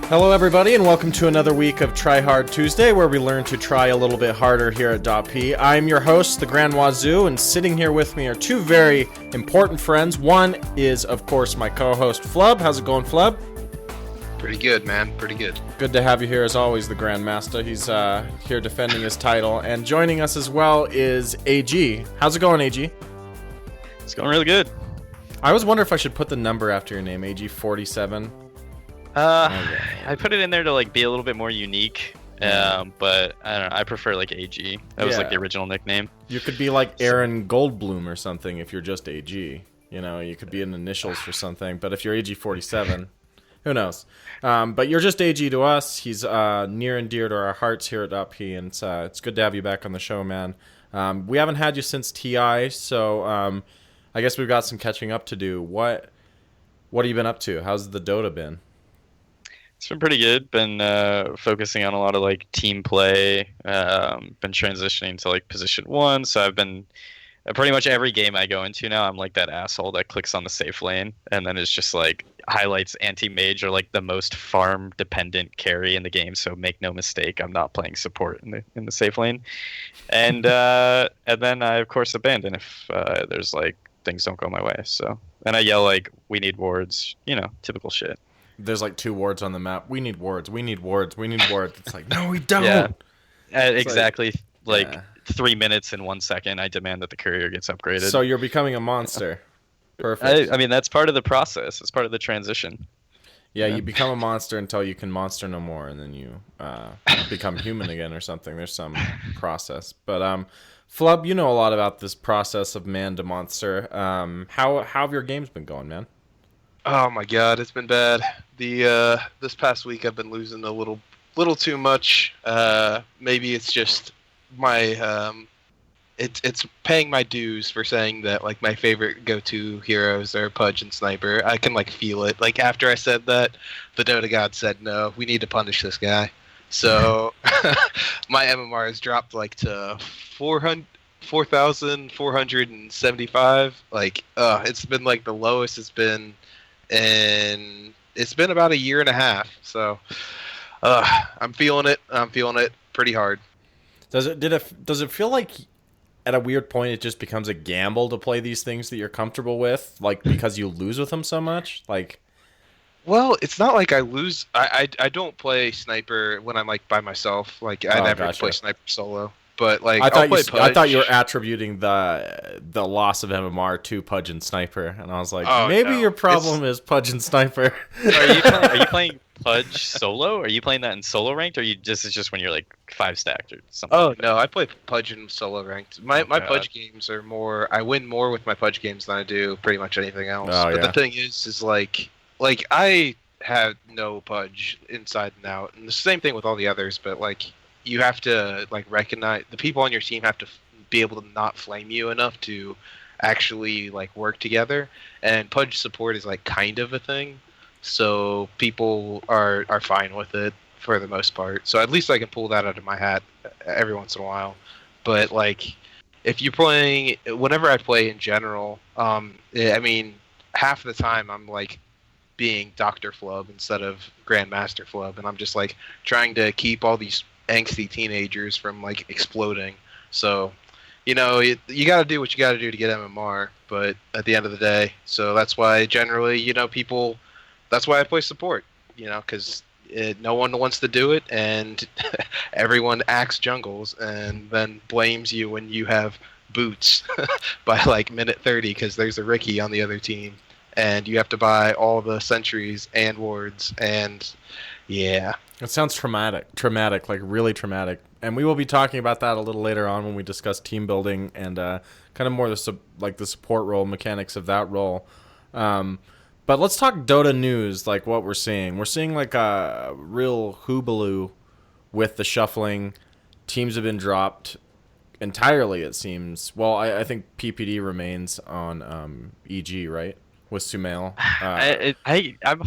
Hello everybody and welcome to another week of Tryhard Tuesday where we learn to try a little bit harder here at Dot.P. I'm your host, the Grand Wazoo, and sitting here with me are two very important friends. One is, of course, my co-host Flubb. How's it going, Flubb? Pretty good, man. Pretty good. Good to have you here as always, the Grandmaster. He's here defending his title. And joining us as well is AG. How's it going, AG? It's going really good. I always wonder if I should put the number after your name, AG47. I put it in there to like be a little bit more unique, but I don't know. I prefer like AG. That was like the original nickname. You could be like Aaron Goldblum or something if you're just AG. You know, you could be in initials for something. But if you're AG47, who knows? But you're just AG to us. He's near and dear to our hearts here at Dot.P, and it's good to have you back on the show, man. We haven't had you since TI, so I guess we've got some catching up to do. What have you been up to? How's the Dota been? It's been pretty good. Been focusing on a lot of like team play. Been transitioning to like position 1. So I've been pretty much every game I go into now, I'm like that asshole that clicks on the safe lane and then it's just like highlights anti-mage or like the most farm dependent carry in the game. So make no mistake, I'm not playing support in the safe lane. And then I of course abandon if there's like things don't go my way. So then I yell like, "We need wards," typical shit. There's like 2 wards on the map. We need wards. We need wards. We need wards. It's like, no, we don't. Yeah, exactly. Like 3 minutes and 1 second, I demand that the courier gets upgraded. So you're becoming a monster. Perfect. I mean, that's part of the process. It's part of the transition. Yeah, you become a monster until you can monster no more, and then you become human again or something. There's some process. But Flubb, you know a lot about this process of man to monster. How have your games been going, man? Oh my god, it's been bad. This past week I've been losing a little too much. Maybe it's just my it's paying my dues for saying that like my favorite go-to heroes are Pudge and Sniper. I can like feel it. Like after I said that, the Dota god said no, we need to punish this guy. So my MMR has dropped like to 4,475. Like it's been like the lowest it's been. And it's been about a year and a half, so I'm feeling it. I'm feeling it pretty hard. Does it feel like at a weird point it just becomes a gamble to play these things that you're comfortable with, like because you lose with them so much? Like, well, it's not like I lose. I don't play Sniper when I'm like by myself. Like I never play Sniper solo. But like I thought you were attributing the loss of MMR to Pudge and Sniper, and I was like, maybe your problem is Pudge and Sniper. Are you playing Pudge solo? Are you playing that in solo ranked, or it's just when you're like 5 stacked or something? Oh no, I play Pudge in solo ranked. My Pudge games are more. I win more with my Pudge games than I do pretty much anything else. But the thing is like I have no Pudge inside and out, and the same thing with all the others. But like. You have to like recognize the people on your team have to be able to not flame you enough to actually like work together. And Pudge support is like kind of a thing, so people are fine with it for the most part. So at least I can pull that out of my hat every once in a while. But like if you're playing, whenever I play in general, I mean half the time I'm like being Dr. Flubb instead of Grandmaster Flubb, and I'm just like trying to keep all these angsty teenagers from like exploding. So you got to do what you got to do to get MMR, but at the end of the day, so that's why generally that's why I play support, because no one wants to do it, and everyone acts jungles and then blames you when you have boots by like minute 30 because there's a Ricky on the other team and you have to buy all the sentries and wards, and yeah. It sounds traumatic, like really traumatic. And we will be talking about that a little later on when we discuss team building and kind of more the support role, mechanics of that role. But let's talk Dota news, like what we're seeing. We're seeing like a real hoobaloo with the shuffling. Teams have been dropped entirely, it seems. Well, I think PPD remains on EG, right? With Sumail. I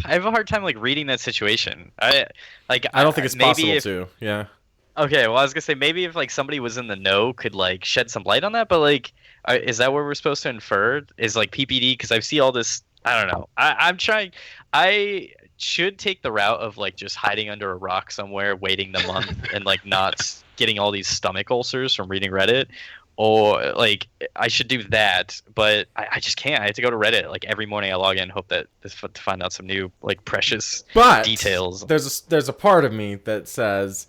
have a hard time like reading that situation. I don't think it's possible to. Yeah. Okay, well I was gonna say maybe if like somebody was in the know could like shed some light on that, but like is that what we're supposed to infer? Is like PPD, because I see all this. I don't know. I'm trying. should take the route of like just hiding under a rock somewhere, waiting the month, and like not getting all these stomach ulcers from reading Reddit. Or like I should do that, but I just can't. I have to go to Reddit like every morning. I log in, hope to find out some new like precious details. There's a part of me that says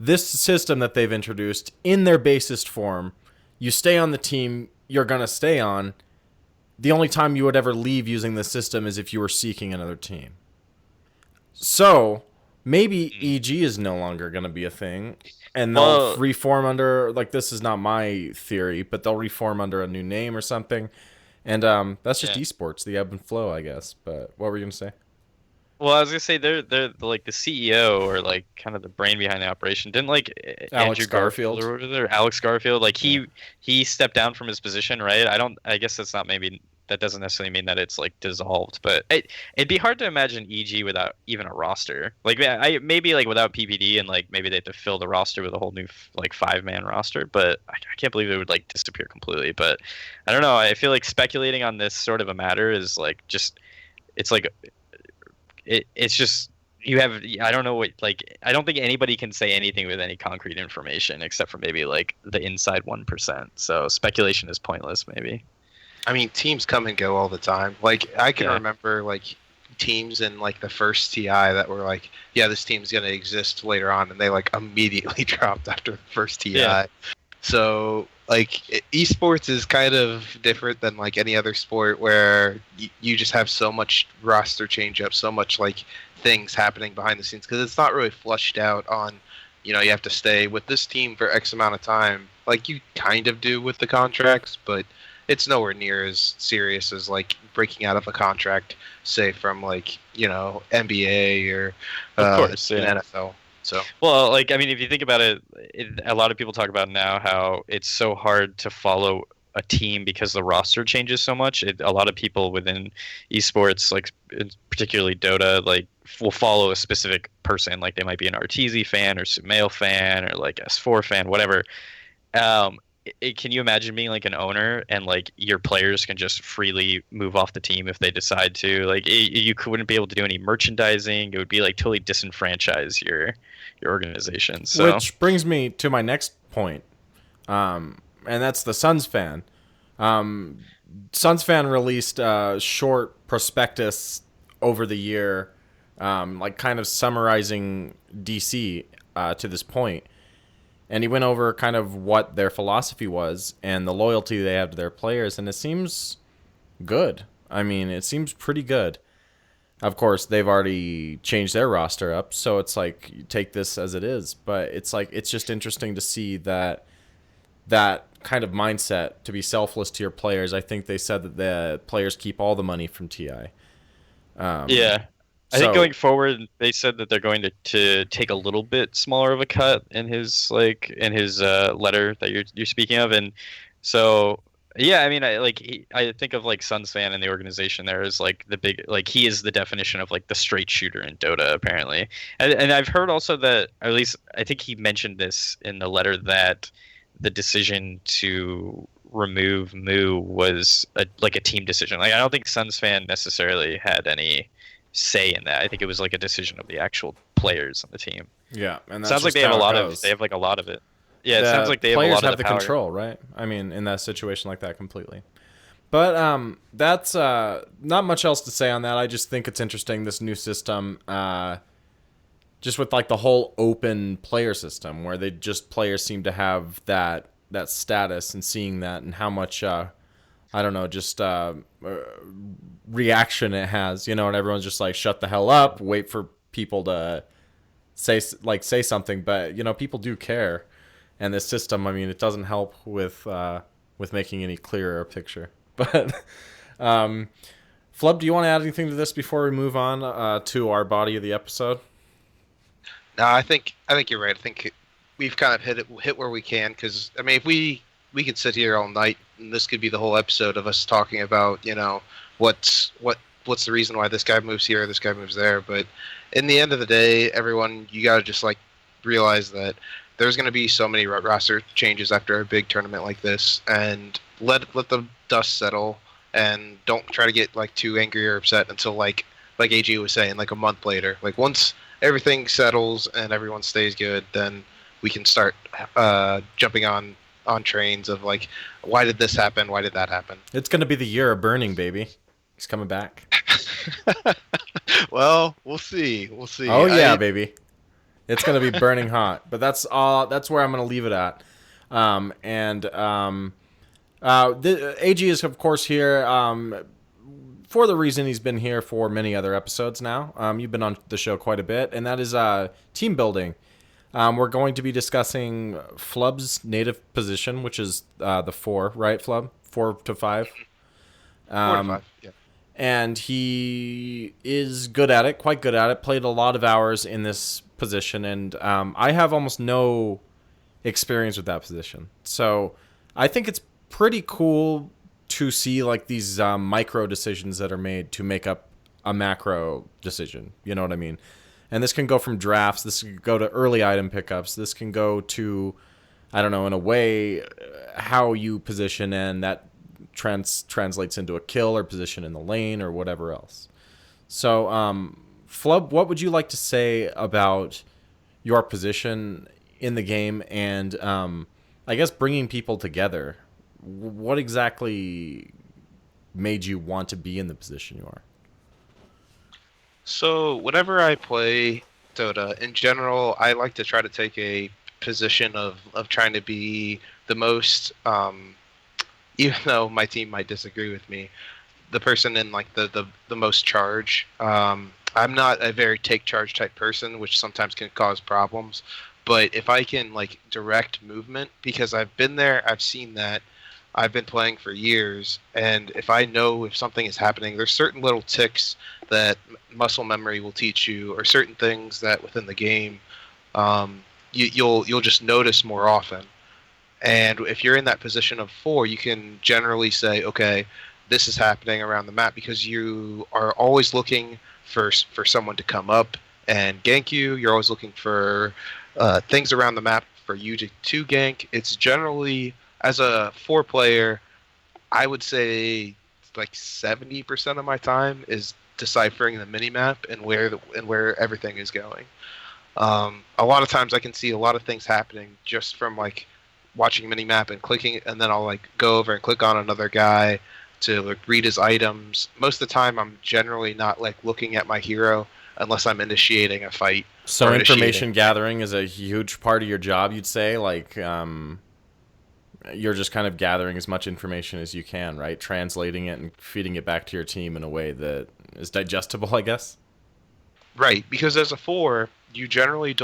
this system that they've introduced in their basest form, you stay on the team you're gonna stay on. The only time you would ever leave using this system is if you were seeking another team. So maybe EG is no longer gonna be a thing. And they'll reform under, like, this is not my theory, but they'll reform under a new name or something. And that's just esports, the ebb and flow, I guess. But what were you going to say? Well, I was going to say they're like the CEO or like kind of the brain behind the operation. Didn't like Alex Garfield or Alex Garfield, like he stepped down from his position, right? I guess that's not maybe that doesn't necessarily mean that it's like dissolved, but it'd be hard to imagine EG without even a roster. Like maybe like without PPD and like maybe they have to fill the roster with a whole new like 5-man roster, but I can't believe it would like disappear completely. But I don't know. I feel like speculating on this sort of a matter is like just it's like it's just you have I don't know what like I don't think anybody can say anything with any concrete information except for maybe like the inside 1%. So speculation is pointless maybe. I mean, teams come and go all the time. Like, I can remember, like, teams in, like, the first TI that were like, yeah, this team's going to exist later on, and they, like, immediately dropped after the first TI. Yeah. So, like, esports is kind of different than, like, any other sport where you just have so much roster change-up, so much, like, things happening behind the scenes, because it's not really flushed out on, you know, you have to stay with this team for X amount of time. Like, you kind of do with the contracts, but it's nowhere near as serious as like breaking out of a contract, say from like, you know, NBA or of course, NFL. So well, like I mean, if you think about it, a lot of people talk about now how it's so hard to follow a team because the roster changes so much. A lot of people within esports, like particularly Dota, like will follow a specific person. Like they might be an Arteezy fan or Sumail fan or like S4 fan, whatever. Can you imagine being like an owner and like your players can just freely move off the team if they decide to? Like you wouldn't be able to do any merchandising. It would be like totally disenfranchise your organization. So. Which brings me to my next point, and that's the Suns fan. Suns fan released a short prospectus over the year, like kind of summarizing DC to this point. And he went over kind of what their philosophy was and the loyalty they have to their players, and it seems good. I mean, it seems pretty good. Of course, they've already changed their roster up, so it's like, you take this as it is. But it's like, it's just interesting to see that kind of mindset, to be selfless to your players. I think they said that the players keep all the money from TI. Yeah. I think going forward, they said that they're going to take a little bit smaller of a cut in his letter that you're speaking of, and so yeah, I mean, I think of like Suns fan and the organization there is like the big, like he is the definition of like the straight shooter in Dota apparently, and I've heard also that, or at least I think he mentioned this in the letter, that the decision to remove Moo was a team decision. Like I don't think Suns fan necessarily had any say in that. I think it was like a decision of the actual players on the team. Yeah, and that sounds like they have a lot of. They have like a lot of it. Yeah, it sounds like they have a lot of the control, right? I mean, in that situation like that, completely. But that's not much else to say on that. I just think it's interesting, this new system, just with like the whole open player system, where they just players seem to have that status, and seeing that and how much I don't know, just reaction it has, you know, and everyone's just like, shut the hell up, wait for people to say something, but you know, people do care, and this system, I mean, it doesn't help with making any clearer picture. But Flubb, do you want to add anything to this before we move on to our body of the episode? No, I think you're right. I think we've kind of hit where we can, because I mean, if we could sit here all night, and this could be the whole episode of us talking about, you know, what's the reason why this guy moves here, this guy moves there. But in the end of the day, everyone, you got to just like realize that there's going to be so many roster changes after a big tournament like this, and let the dust settle, and don't try to get like too angry or upset until like like AG was saying, like a month later. Like once everything settles and everyone stays good, then we can start jumping on trains of like, why did this happen? Why did that happen? It's going to be the year of burning, baby. He's coming back. Well, we'll see. We'll see. Oh yeah, baby. It's going to be burning hot. But that's where I'm going to leave it at. The AG is of course here for the reason he's been here for many other episodes now. You've been on the show quite a bit, and that is team building. We're going to be discussing Flubb's native position, which is the 4, right, Flubb? 4 to 5? 4 to 5, yeah. And he is good at it, quite good at it, played a lot of hours in this position, and I have almost no experience with that position. So I think it's pretty cool to see like these micro decisions that are made to make up a macro decision. You know what I mean? And this can go from drafts. This can go to early item pickups. This can go to, I don't know, in a way, how you position, and that translates into a kill or position in the lane or whatever else. So, Flubb, what would you like to say about your position in the game and, I guess, bringing people together? What exactly made you want to be in the position you are? So whenever I play Dota, in general, I like to try to take a position of trying to be the most, even though my team might disagree with me, the person in like the most charge. I'm not a very take charge type person, which sometimes can cause problems. But if I can like direct movement, because I've been there, I've seen that. I've been playing for years, and if I know if something is happening, there's certain little ticks that muscle memory will teach you, or certain things that within the game you'll just notice more often. And if you're in that position of 4, you can generally say, okay, this is happening around the map, because you are always looking for someone to come up and gank you. You're always looking for things around the map for you to gank. It's generally, as a 4 player, I would say like 70% of my time is deciphering the minimap and where everything is going. A lot of times I can see a lot of things happening just from like watching minimap and clicking, and then I'll like go over and click on another guy to like read his items. Most of the time I'm generally not like looking at my hero unless I'm initiating a fight. So information gathering is a huge part of your job, you'd say? Like, you're just kind of gathering as much information as you can, right? Translating it and feeding it back to your team in a way that is digestible, I guess? Right, because as a 4, you generally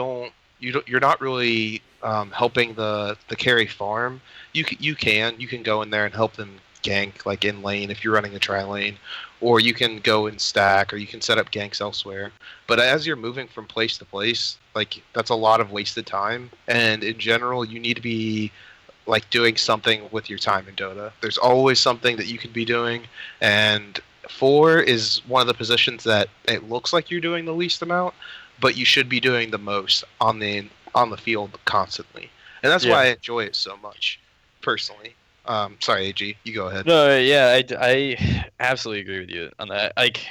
you're not really helping the carry farm. You can go in there and help them gank, like in lane if you're running a tri lane, or you can go and stack, or you can set up ganks elsewhere. But as you're moving from place to place, like that's a lot of wasted time, and in general you need to be like doing something with your time in Dota. There's always something that you can be doing, and 4 is one of the positions that it looks like you're doing the least amount, but you should be doing the most on the field constantly. And that's why I enjoy it so much, personally. Sorry, AG, you go ahead. No, yeah, I absolutely agree with you on that. Like,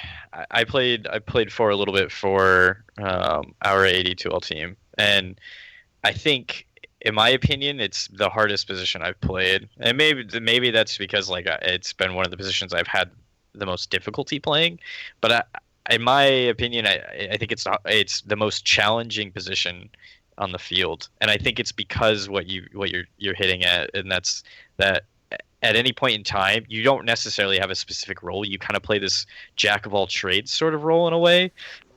I played for a little bit for our 82L team, and I think, in my opinion, it's the hardest position I've played, and maybe that's because like it's been one of the positions I've had the most difficulty playing. But in my opinion, I think it's the most challenging position on the field, and I think it's because what you're hitting at, and that's that at any point in time you don't necessarily have a specific role. You kind of play this jack of all trades sort of role in a way.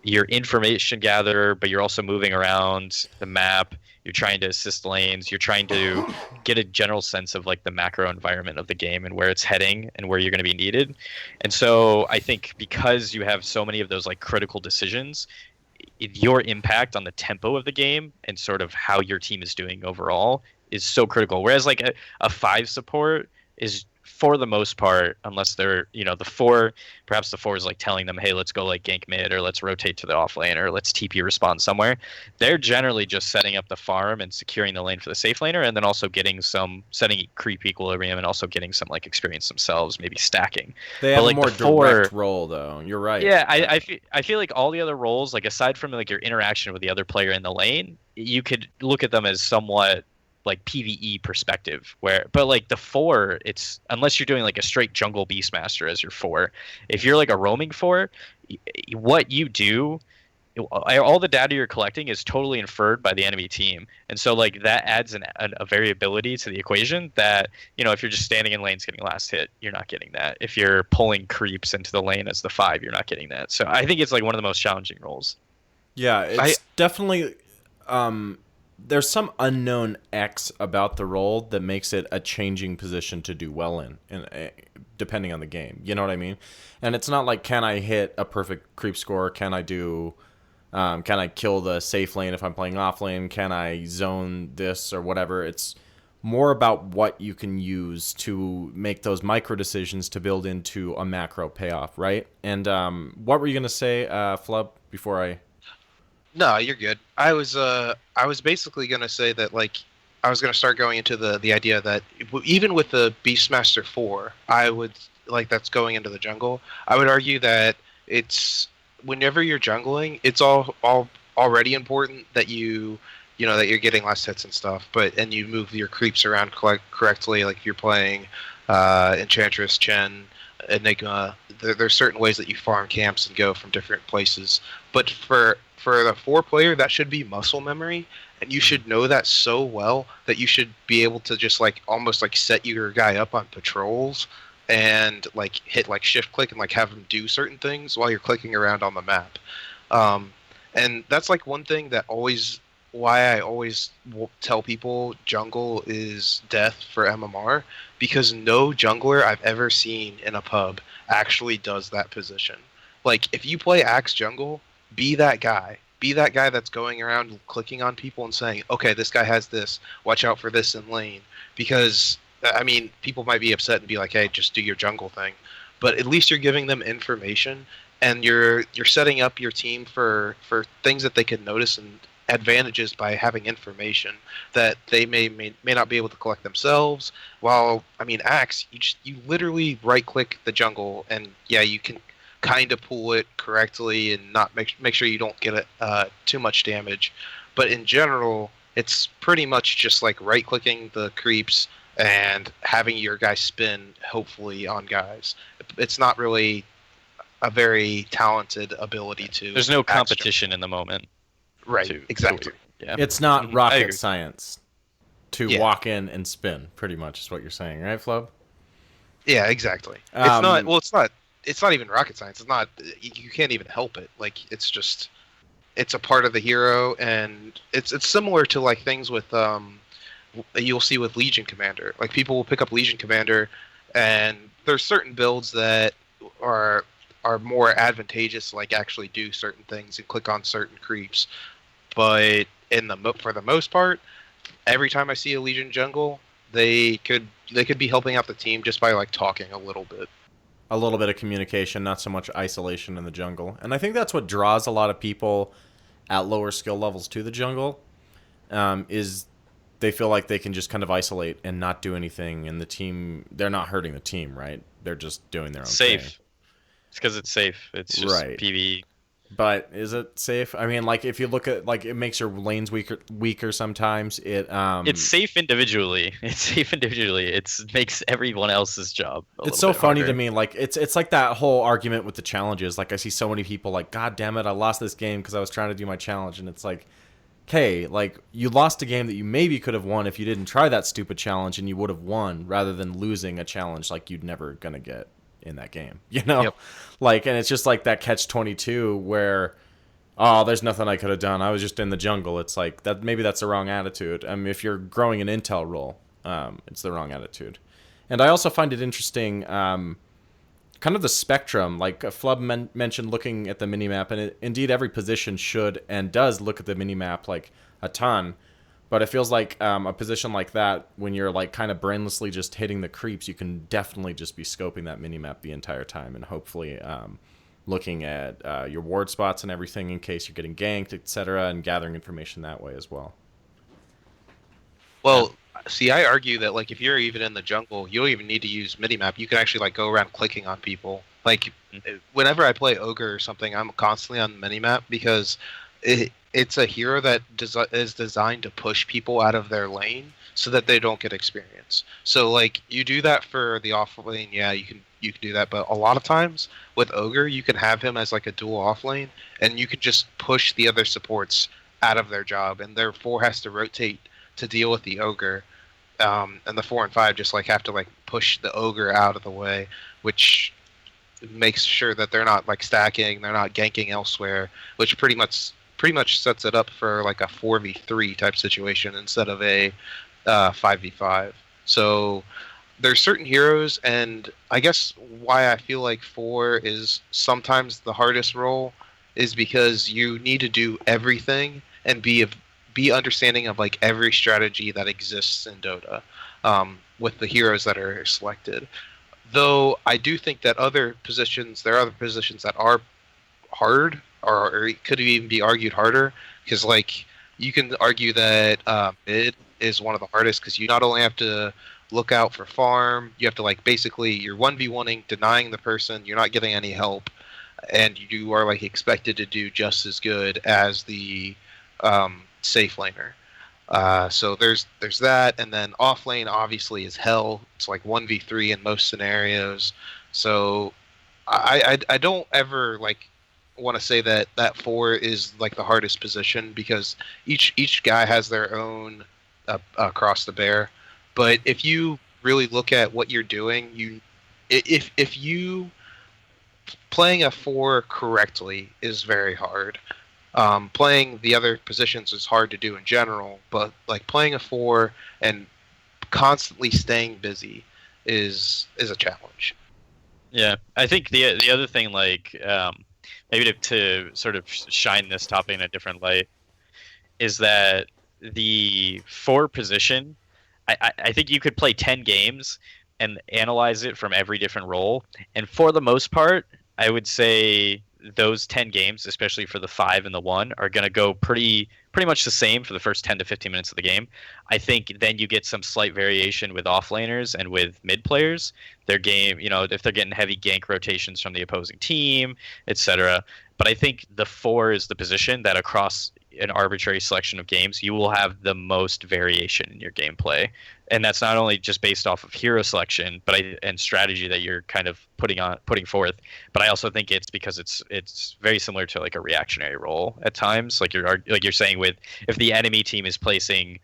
You're information gatherer, but you're also moving around the map. You're trying to assist lanes. You're trying to get a general sense of like the macro environment of the game and where it's heading and where you're going to be needed. And so I think because you have so many of those like critical decisions, your impact on the tempo of the game and sort of how your team is doing overall is so critical. Whereas like a 5 support is for the most part, unless they're, the four, perhaps the four is like telling them, hey, let's go like gank mid, or let's rotate to the off lane, or let's TP respawn somewhere. They're generally just setting up the farm and securing the lane for the safe laner, and then also setting creep equilibrium and also getting some like experience themselves, maybe stacking. They have a more direct role, though. You're right. Yeah, I feel like all the other roles, like aside from like your interaction with the other player in the lane, you could look at them as somewhat like PvE perspective, but like the four, it's unless you're doing like a straight jungle beastmaster as your four. If you're like a roaming four, what you do, all the data you're collecting is totally inferred by the enemy team, and so like that adds a variability to the equation that, if you're just standing in lanes getting last hit, you're not getting that. If you're pulling creeps into the lane as the 5, you're not getting that. So I think it's like one of the most challenging roles. Yeah, it's definitely there's some unknown X about the role that makes it a changing position to do well in depending on the game. You know what I mean? And it's not like, can I hit a perfect creep score? Can I kill the safe lane if I'm playing off lane? Can I zone this or whatever? It's more about what you can use to make those micro decisions to build into a macro payoff, right? And what were you going to say, Flubb, before I... No, you're good. I was basically gonna say that, like, I was gonna start going into the idea that even with the Beastmaster 4, I would like that's going into the jungle. I would argue that it's whenever you're jungling, it's all already important that that you're getting less hits and stuff, and you move your creeps around correctly. Like if you're playing Enchantress, Chen, Enigma, there's certain ways that you farm camps and go from different places. But for the 4-player, that should be muscle memory, and you should know that so well that you should be able to just like almost like set your guy up on patrols and like hit like shift click and like have him do certain things while you're clicking around on the map. And that's like one thing that why I always tell people jungle is death for MMR, because no jungler I've ever seen in a pub actually does that position. Like if you play Axe jungle, be that guy. Be that guy that's going around clicking on people and saying, okay, this guy has this. Watch out for this in lane. Because, I mean, people might be upset and be like, hey, just do your jungle thing. But at least you're giving them information, and you're setting up your team for things that they can notice and advantages by having information that they may not be able to collect themselves. While, I mean, Axe, you literally right-click the jungle, and yeah, you can kind of pull it correctly and not make sure you don't get too much damage. But in general, it's pretty much just like right-clicking the creeps and having your guy spin, hopefully, on guys. It's not really a very talented ability to... There's no competition in the moment. Right, exactly. Yeah. It's not rocket science to walk in and spin, pretty much is what you're saying, right, Flubb? Yeah, exactly. It's not even rocket science. It's not. You can't even help it. Like it's a part of the hero, and it's similar to like things with you'll see with Legion Commander. Like people will pick up Legion Commander, and there's certain builds that are more advantageous, like actually do certain things and click on certain creeps. But for the most part, every time I see a Legion jungle, they could be helping out the team just by like talking a little bit. A little bit of communication, not so much isolation in the jungle. And I think that's what draws a lot of people at lower skill levels to the jungle, is they feel like they can just kind of isolate and not do anything, and the team, they're not hurting the team, right? They're just doing their own thing. Safe. It's because it's safe. It's just PvE. But is it safe? I mean, like if you look at like it makes your lanes weaker sometimes. It's safe individually. It makes everyone else's job. It's so funny to me. Like it's like that whole argument with the challenges. Like I see so many people like, God damn it, I lost this game because I was trying to do my challenge, and it's like, okay, like you lost a game that you maybe could have won if you didn't try that stupid challenge, and you would have won rather than losing a challenge like you'd never gonna get in that game, you know? Yep. Like, and it's just like that catch-22 where, oh, there's nothing I could have done. I was just in the jungle. It's like that. Maybe that's the wrong attitude. I mean, if you're growing an intel role, it's the wrong attitude. And I also find it interesting, kind of the spectrum. Like Flubb mentioned, looking at the minimap, and indeed every position should and does look at the minimap like a ton. But it feels like a position like that, when you're like kind of brainlessly just hitting the creeps, you can definitely just be scoping that minimap the entire time, and hopefully looking at your ward spots and everything in case you're getting ganked, etc., and gathering information that way as well. Well, see, I argue that like if you're even in the jungle, you don't even need to use minimap. You can actually like go around clicking on people. Like whenever I play Ogre or something, I'm constantly on the minimap because it's a hero that is designed to push people out of their lane so that they don't get experience. So like you do that for the off lane, yeah, you can do that, but a lot of times with Ogre, you can have him as like a dual off lane, and you can just push the other supports out of their job, and their 4 has to rotate to deal with the Ogre, and the 4 and 5 just like have to like push the Ogre out of the way, which makes sure that they're not like stacking, they're not ganking elsewhere, which pretty much sets it up for like a 4v3 type situation instead of a 5v5. So there's certain heroes, and I guess why I feel like 4 is sometimes the hardest role is because you need to do everything and be understanding of like every strategy that exists in Dota, with the heroes that are selected. Though I do think that there are other positions that are hard, or it could even be argued harder, because like you can argue that mid is one of the hardest because you not only have to look out for farm, you have to like basically you're 1v1ing, denying the person, you're not getting any help, and you are like expected to do just as good as the safe laner. So there's that, and then off lane obviously is hell. It's like 1v3 in most scenarios. So I don't ever like want to say that 4 is like the hardest position, because each guy has their own cross to bear. But if you really look at what you're doing, if you playing a 4 correctly is very hard. Playing the other positions is hard to do in general, but like playing a 4 and constantly staying busy is a challenge. Yeah, I think the other thing, like maybe to sort of shine this topic in a different light, is that the 4 position, I think you could play 10 games and analyze it from every different role, and for the most part, I would say those 10 games, especially for the 5 and the 1, are going to go pretty much the same for the first 10 to 15 minutes of the game. I think then you get some slight variation with offlaners and with mid players. Their game, if they're getting heavy gank rotations from the opposing team, etc. But I think the 4 is the position that across an arbitrary selection of games, you will have the most variation in your gameplay. And that's not only just based off of hero selection, and strategy that you're kind of putting forth, but I also think it's because it's very similar to like a reactionary role at times. Like you're saying, with if the enemy team is placing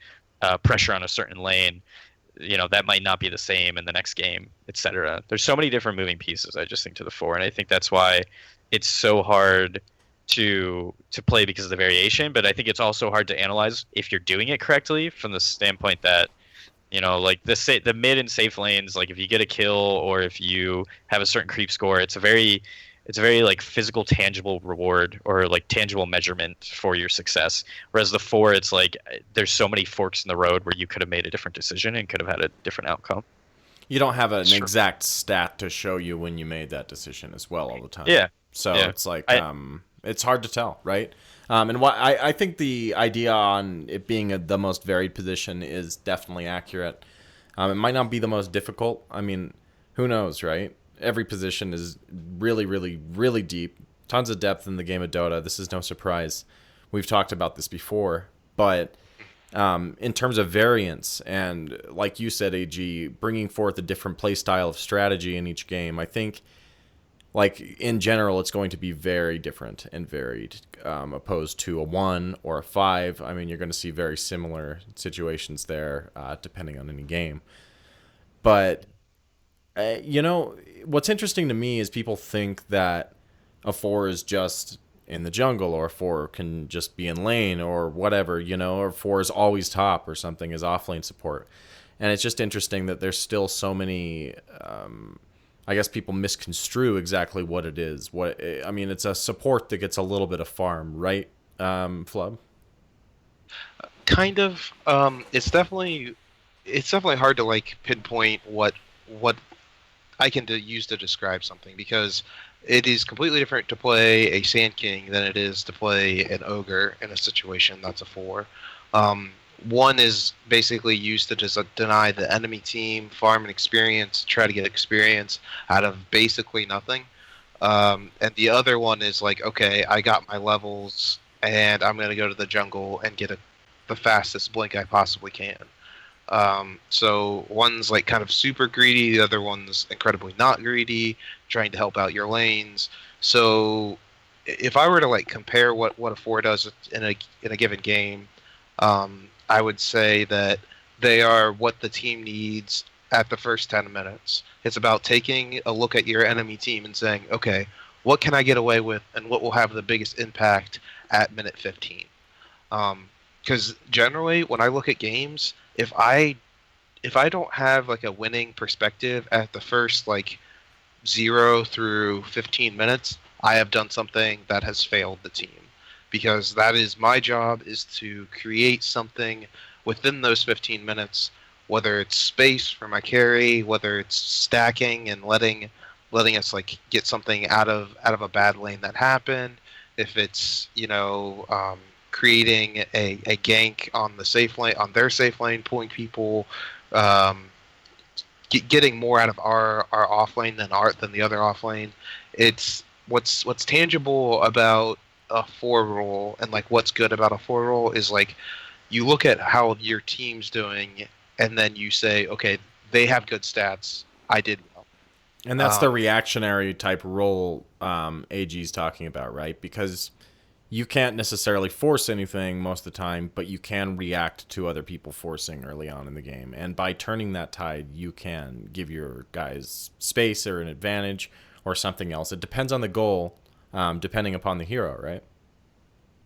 pressure on a certain lane, that might not be the same in the next game, etc. There's so many different moving pieces, I just think, to the 4, and I think that's why it's so hard to play, because of the variation. But I think it's also hard to analyze if you're doing it correctly, from the standpoint that like the mid and safe lanes, like if you get a kill or if you have a certain creep score, it's a very like physical, tangible reward, or like tangible measurement for your success. Whereas the 4, it's like there's so many forks in the road where you could have made a different decision and could have had a different outcome. You don't have an exact stat to show you when you made that decision as well all the time. Yeah. So it's like it's hard to tell, right? And what I think the idea on it being the most varied position is definitely accurate. It might not be the most difficult. I mean, who knows, right? Every position is really, really, really deep. Tons of depth in the game of Dota. This is no surprise. We've talked about this before. But in terms of variance, and like you said, AG, bringing forth a different play style of strategy in each game, I think, like, in general, it's going to be very different and varied, opposed to a 1 or a 5. I mean, you're going to see very similar situations there, depending on any game. But, what's interesting to me is people think that a 4 is just in the jungle, or a 4 can just be in lane, or whatever, or 4 is always top or something as off-lane support. And it's just interesting that there's still so many... I guess people misconstrue exactly what it is. It's a support that gets a little bit of farm, right, Flubb? Kind of. It's definitely hard to like pinpoint what I can use to describe something, because it is completely different to play a Sand King than it is to play an Ogre in a situation that's a 4. Um, One is basically used to just deny the enemy team farm and experience, try to get experience out of basically nothing. And the other one is like, okay, I got my levels, and I'm going to go to the jungle and get the fastest blink I possibly can. So one's like kind of super greedy, the other one's incredibly not greedy, trying to help out your lanes. So if I were to like compare what a 4 does in a given game, I would say that they are what the team needs at the first 10 minutes. It's about taking a look at your enemy team and saying, okay, what can I get away with, and what will have the biggest impact at minute 15? Because generally, when I look at games, if I don't have like a winning perspective at the first like 0 through 15 minutes, I have done something that has failed the team, because that is my job, is to create something within those 15 minutes, whether it's space for my carry, whether it's stacking and letting us like get something out of a bad lane that happened, if it's creating a gank on the safe lane, on their safe lane, pulling people, um, getting more out of our off lane than the other off lane. It's what's tangible about a 4 role, and like what's good about a 4 role is like you look at how your team's doing, and then you say, okay, they have good stats, I did well. And that's the reactionary type role AG's talking about, right? Because you can't necessarily force anything most of the time, but you can react to other people forcing early on in the game. And by turning that tide, you can give your guys space or an advantage or something else. It depends on the goal, depending upon the hero, right?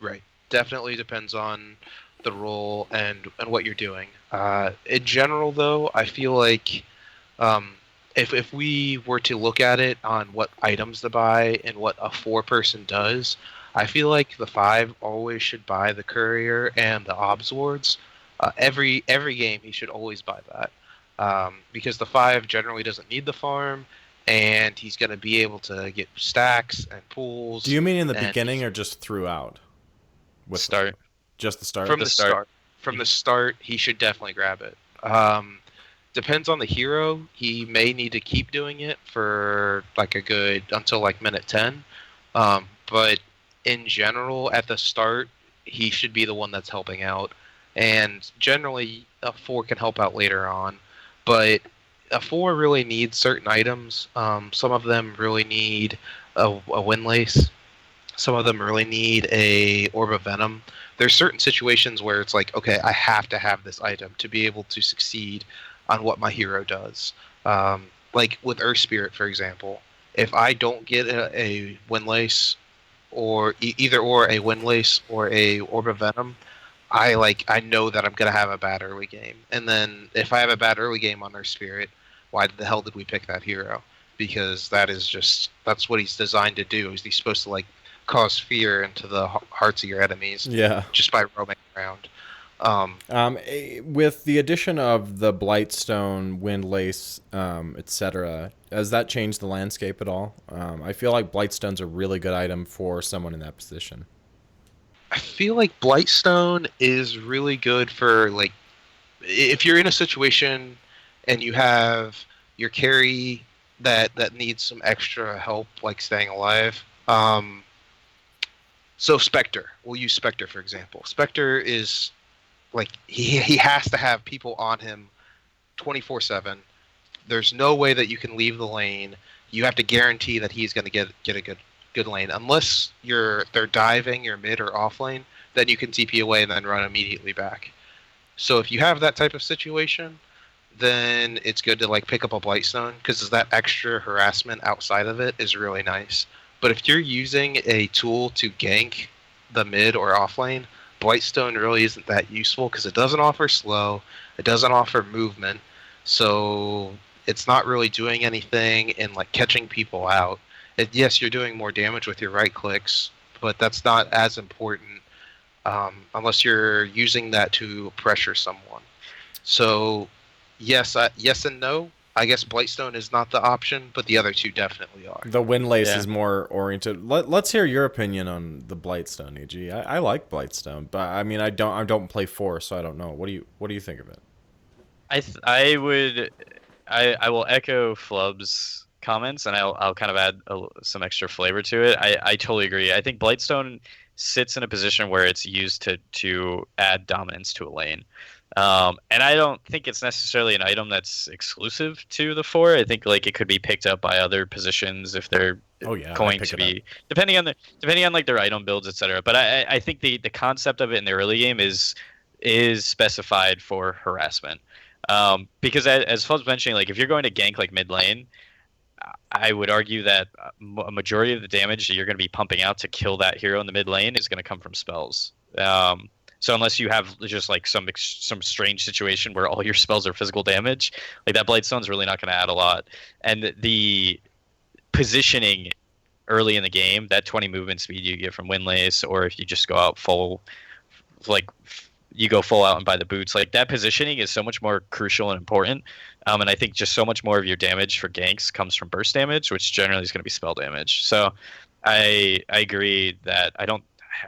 Right. Definitely depends on the role and what you're doing. In general, though, I feel like if we were to look at it on what items to buy and what a 4-person does, I feel like the 5 always should buy the courier and the obs wards. Every game he should always buy that, because the 5 generally doesn't need the farm, and he's going to be able to get stacks and pools. Do you mean in the beginning or just throughout? With start. Just the start? From the start. From the start, he should definitely grab it. Depends on the hero. He may need to keep doing it for like a good until like minute 10. But in general, at the start, he should be the one that's helping out. And generally, a 4 can help out later on. But a 4 really needs certain items. Some of them really need a windlace. Some of them really need a Orb of Venom. There's certain situations where it's like, okay, I have to have this item to be able to succeed on what my hero does. Like with Earth Spirit, for example. If I don't get a windlace, or either a windlace or a Orb of Venom, I know that I'm gonna have a bad early game. And then if I have a bad early game on Earth Spirit, why the hell did we pick that hero? Because that's what he's designed to do. Is he's supposed to like cause fear into the hearts of your enemies, just by roaming around. With the addition of the Blightstone, Windlace, etc., has that changed the landscape at all? I feel like Blightstone's a really good item for someone in that position. I feel like Blightstone is really good for like if you're in a situation and you have your carry that needs some extra help, like staying alive. So Spectre, we'll use Spectre for example. Spectre is like he has to have people on him 24/7. There's no way that you can leave the lane. You have to guarantee that he's going to get a good lane. Unless they're diving your mid or off lane, then you can TP away and then run immediately back. So if you have that type of situation, then it's good to like pick up a Blightstone, because that extra harassment outside of it is really nice. But if you're using a tool to gank the mid or off lane, Blightstone really isn't that useful, because it doesn't offer slow, it doesn't offer movement, so it's not really doing anything in like catching people out. Yes, you're doing more damage with your right clicks, but that's not as important unless you're using that to pressure someone. So, yes and no. I guess Blightstone is not the option, but the other two definitely are. The Windlace is more oriented. Let's hear your opinion on the Blightstone, EG. I like Blightstone, but I mean, I don't play 4, so I don't know. What do you think of it? I will echo Flubb's comments, and I'll kind of add some extra flavor to it. I totally agree. I think Blightstone sits in a position where it's used to add dominance to a lane. And I don't think it's necessarily an item that's exclusive to the 4. I think like it could be picked up by other positions if they're going to be depending on like their item builds, etc. But I think the concept of it in the early game is specified for harassment. Because as Flubb's mentioning, like if you're going to gank like mid lane, I would argue that a majority of the damage that you're going to be pumping out to kill that hero in the mid lane is going to come from spells. So unless you have just like some strange situation where all your spells are physical damage, like that Blightstone's really not going to add a lot. And the positioning early in the game, that 20 movement speed you get from Windlace, or if you just go out full, like you go full out and buy the boots, like that positioning is so much more crucial and important. And I think just so much more of your damage for ganks comes from burst damage, which generally is going to be spell damage. So I agree that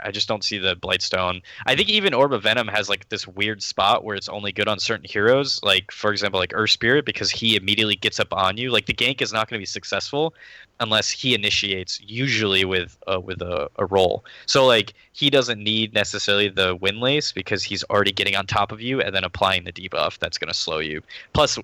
I just don't see the Blightstone. I think even Orb of Venom has like this weird spot where it's only good on certain heroes, like for example like Earth Spirit, because he immediately gets up on you. Like the gank is not going to be successful unless he initiates, usually with a roll. So like he doesn't need necessarily the Windlace because he's already getting on top of you and then applying the debuff that's going to slow you. Plus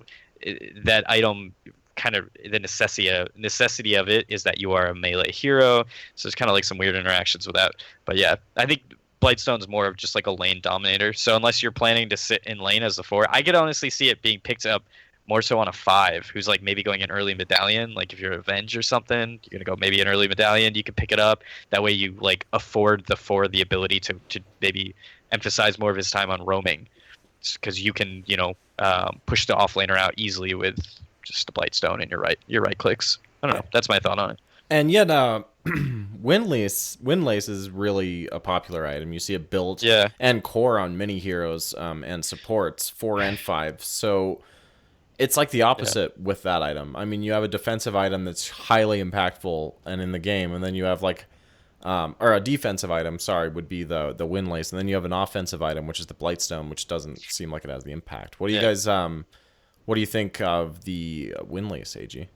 that item, kind of the necessity of it is that you are a melee hero, so it's kind of like some weird interactions with that. But yeah, I think Blightstone's more of just like a lane dominator, so unless you're planning to sit in lane as a 4, I could honestly see it being picked up more so on a 5 who's like maybe going an early medallion. Like if you're Avenge or something, you're gonna go maybe an early medallion, you can pick it up. That way you like afford the 4 the ability to maybe emphasize more of his time on roaming, because you can push the offlaner out easily with just a Blightstone and your right clicks. I don't know. That's my thought on it. And yet, Windlace is really a popular item. You see it built and core on many heroes and supports 4 and 5. So it's like the opposite with that item. I mean, you have a defensive item that's highly impactful and in the game, and then you have like, or a defensive item, would be the Windlace, and then you have an offensive item, which is the Blightstone, which doesn't seem like it has the impact. What do you guys? What do you think of the Windlace, AG?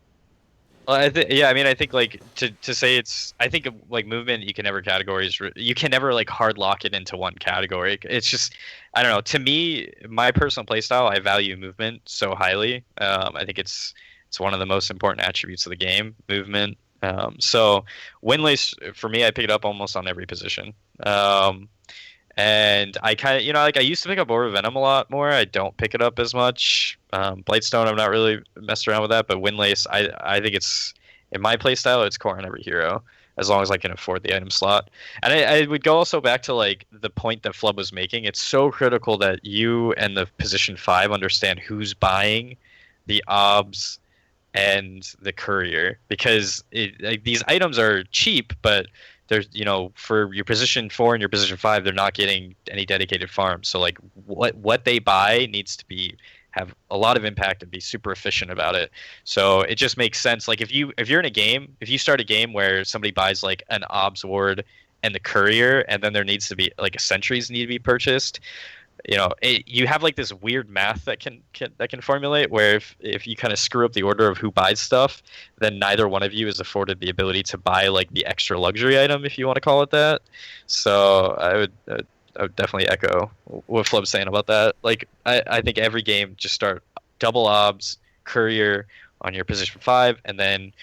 Well, I think like to say I think like movement you can never like hard lock it into one category. It's just, I don't know. To me, my personal playstyle, I value movement so highly. I think it's one of the most important attributes of the game, movement. So Windlace for me, I pick it up almost on every position. And I kind of, I used to pick up Orb of Venom a lot more. I don't pick it up as much. Blightstone, I'm not really messed around with that. But Windlace, I think it's, in my playstyle, it's core on every hero, as long as I can afford the item slot. And I would go also back to like the point that Flubb was making. It's so critical that you and the position 5 understand who's buying the obs and the courier, because these items are cheap, but there's, for your position 4 and your position 5, they're not getting any dedicated farms. So like what they buy needs to have a lot of impact and be super efficient about it. So it just makes sense. Like if you're in a game, if you start a game where somebody buys like an obs ward and the courier, and then there needs to be like sentries need to be purchased, you have like this weird math that can formulate where if you kind of screw up the order of who buys stuff, then neither one of you is afforded the ability to buy like the extra luxury item, if you want to call it that. So I would definitely echo what Flubb's saying about that. Like I think every game just start double obs, courier on your position 5, and then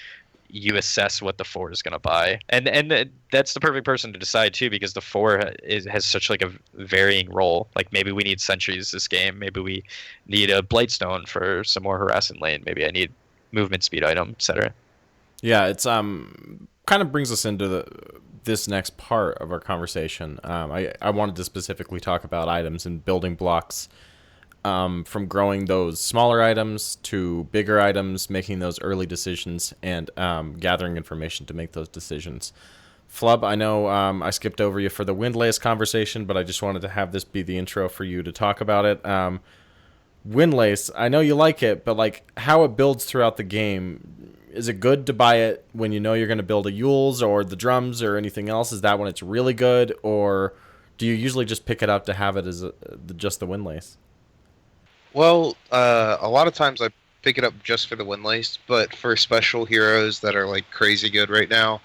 you assess what the 4 is going to buy, and that's the perfect person to decide too, because the 4 has such like a varying role. Like maybe we need sentries this game, maybe we need a Blightstone for some more harassing lane, maybe I need movement speed item, etc. Yeah, it's kind of brings us into this next part of our conversation. I wanted to specifically talk about items and building blocks. From growing those smaller items to bigger items, making those early decisions, and gathering information to make those decisions. Flubb, I know I skipped over you for the Windlace conversation, but I just wanted to have this be the intro for you to talk about it. Windlace, I know you like it, but like how it builds throughout the game, is it good to buy it when you know you're going to build a Yules or the drums or anything else? Is that when it's really good, or do you usually just pick it up to have it as just the Windlace? Well, a lot of times I pick it up just for the Windlace, but for special heroes that are like crazy good right now,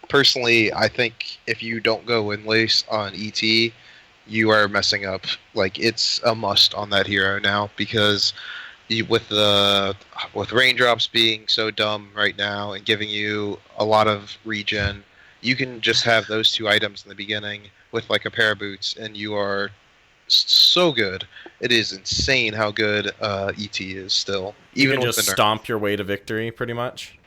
personally, I think if you don't go Windlace on ET, you are messing up. Like it's a must on that hero now because with raindrops being so dumb right now and giving you a lot of regen, you can just have those two items in the beginning with like a pair of boots, and you are so good. It is insane how good ET is still. You can just stomp your way to victory, pretty much.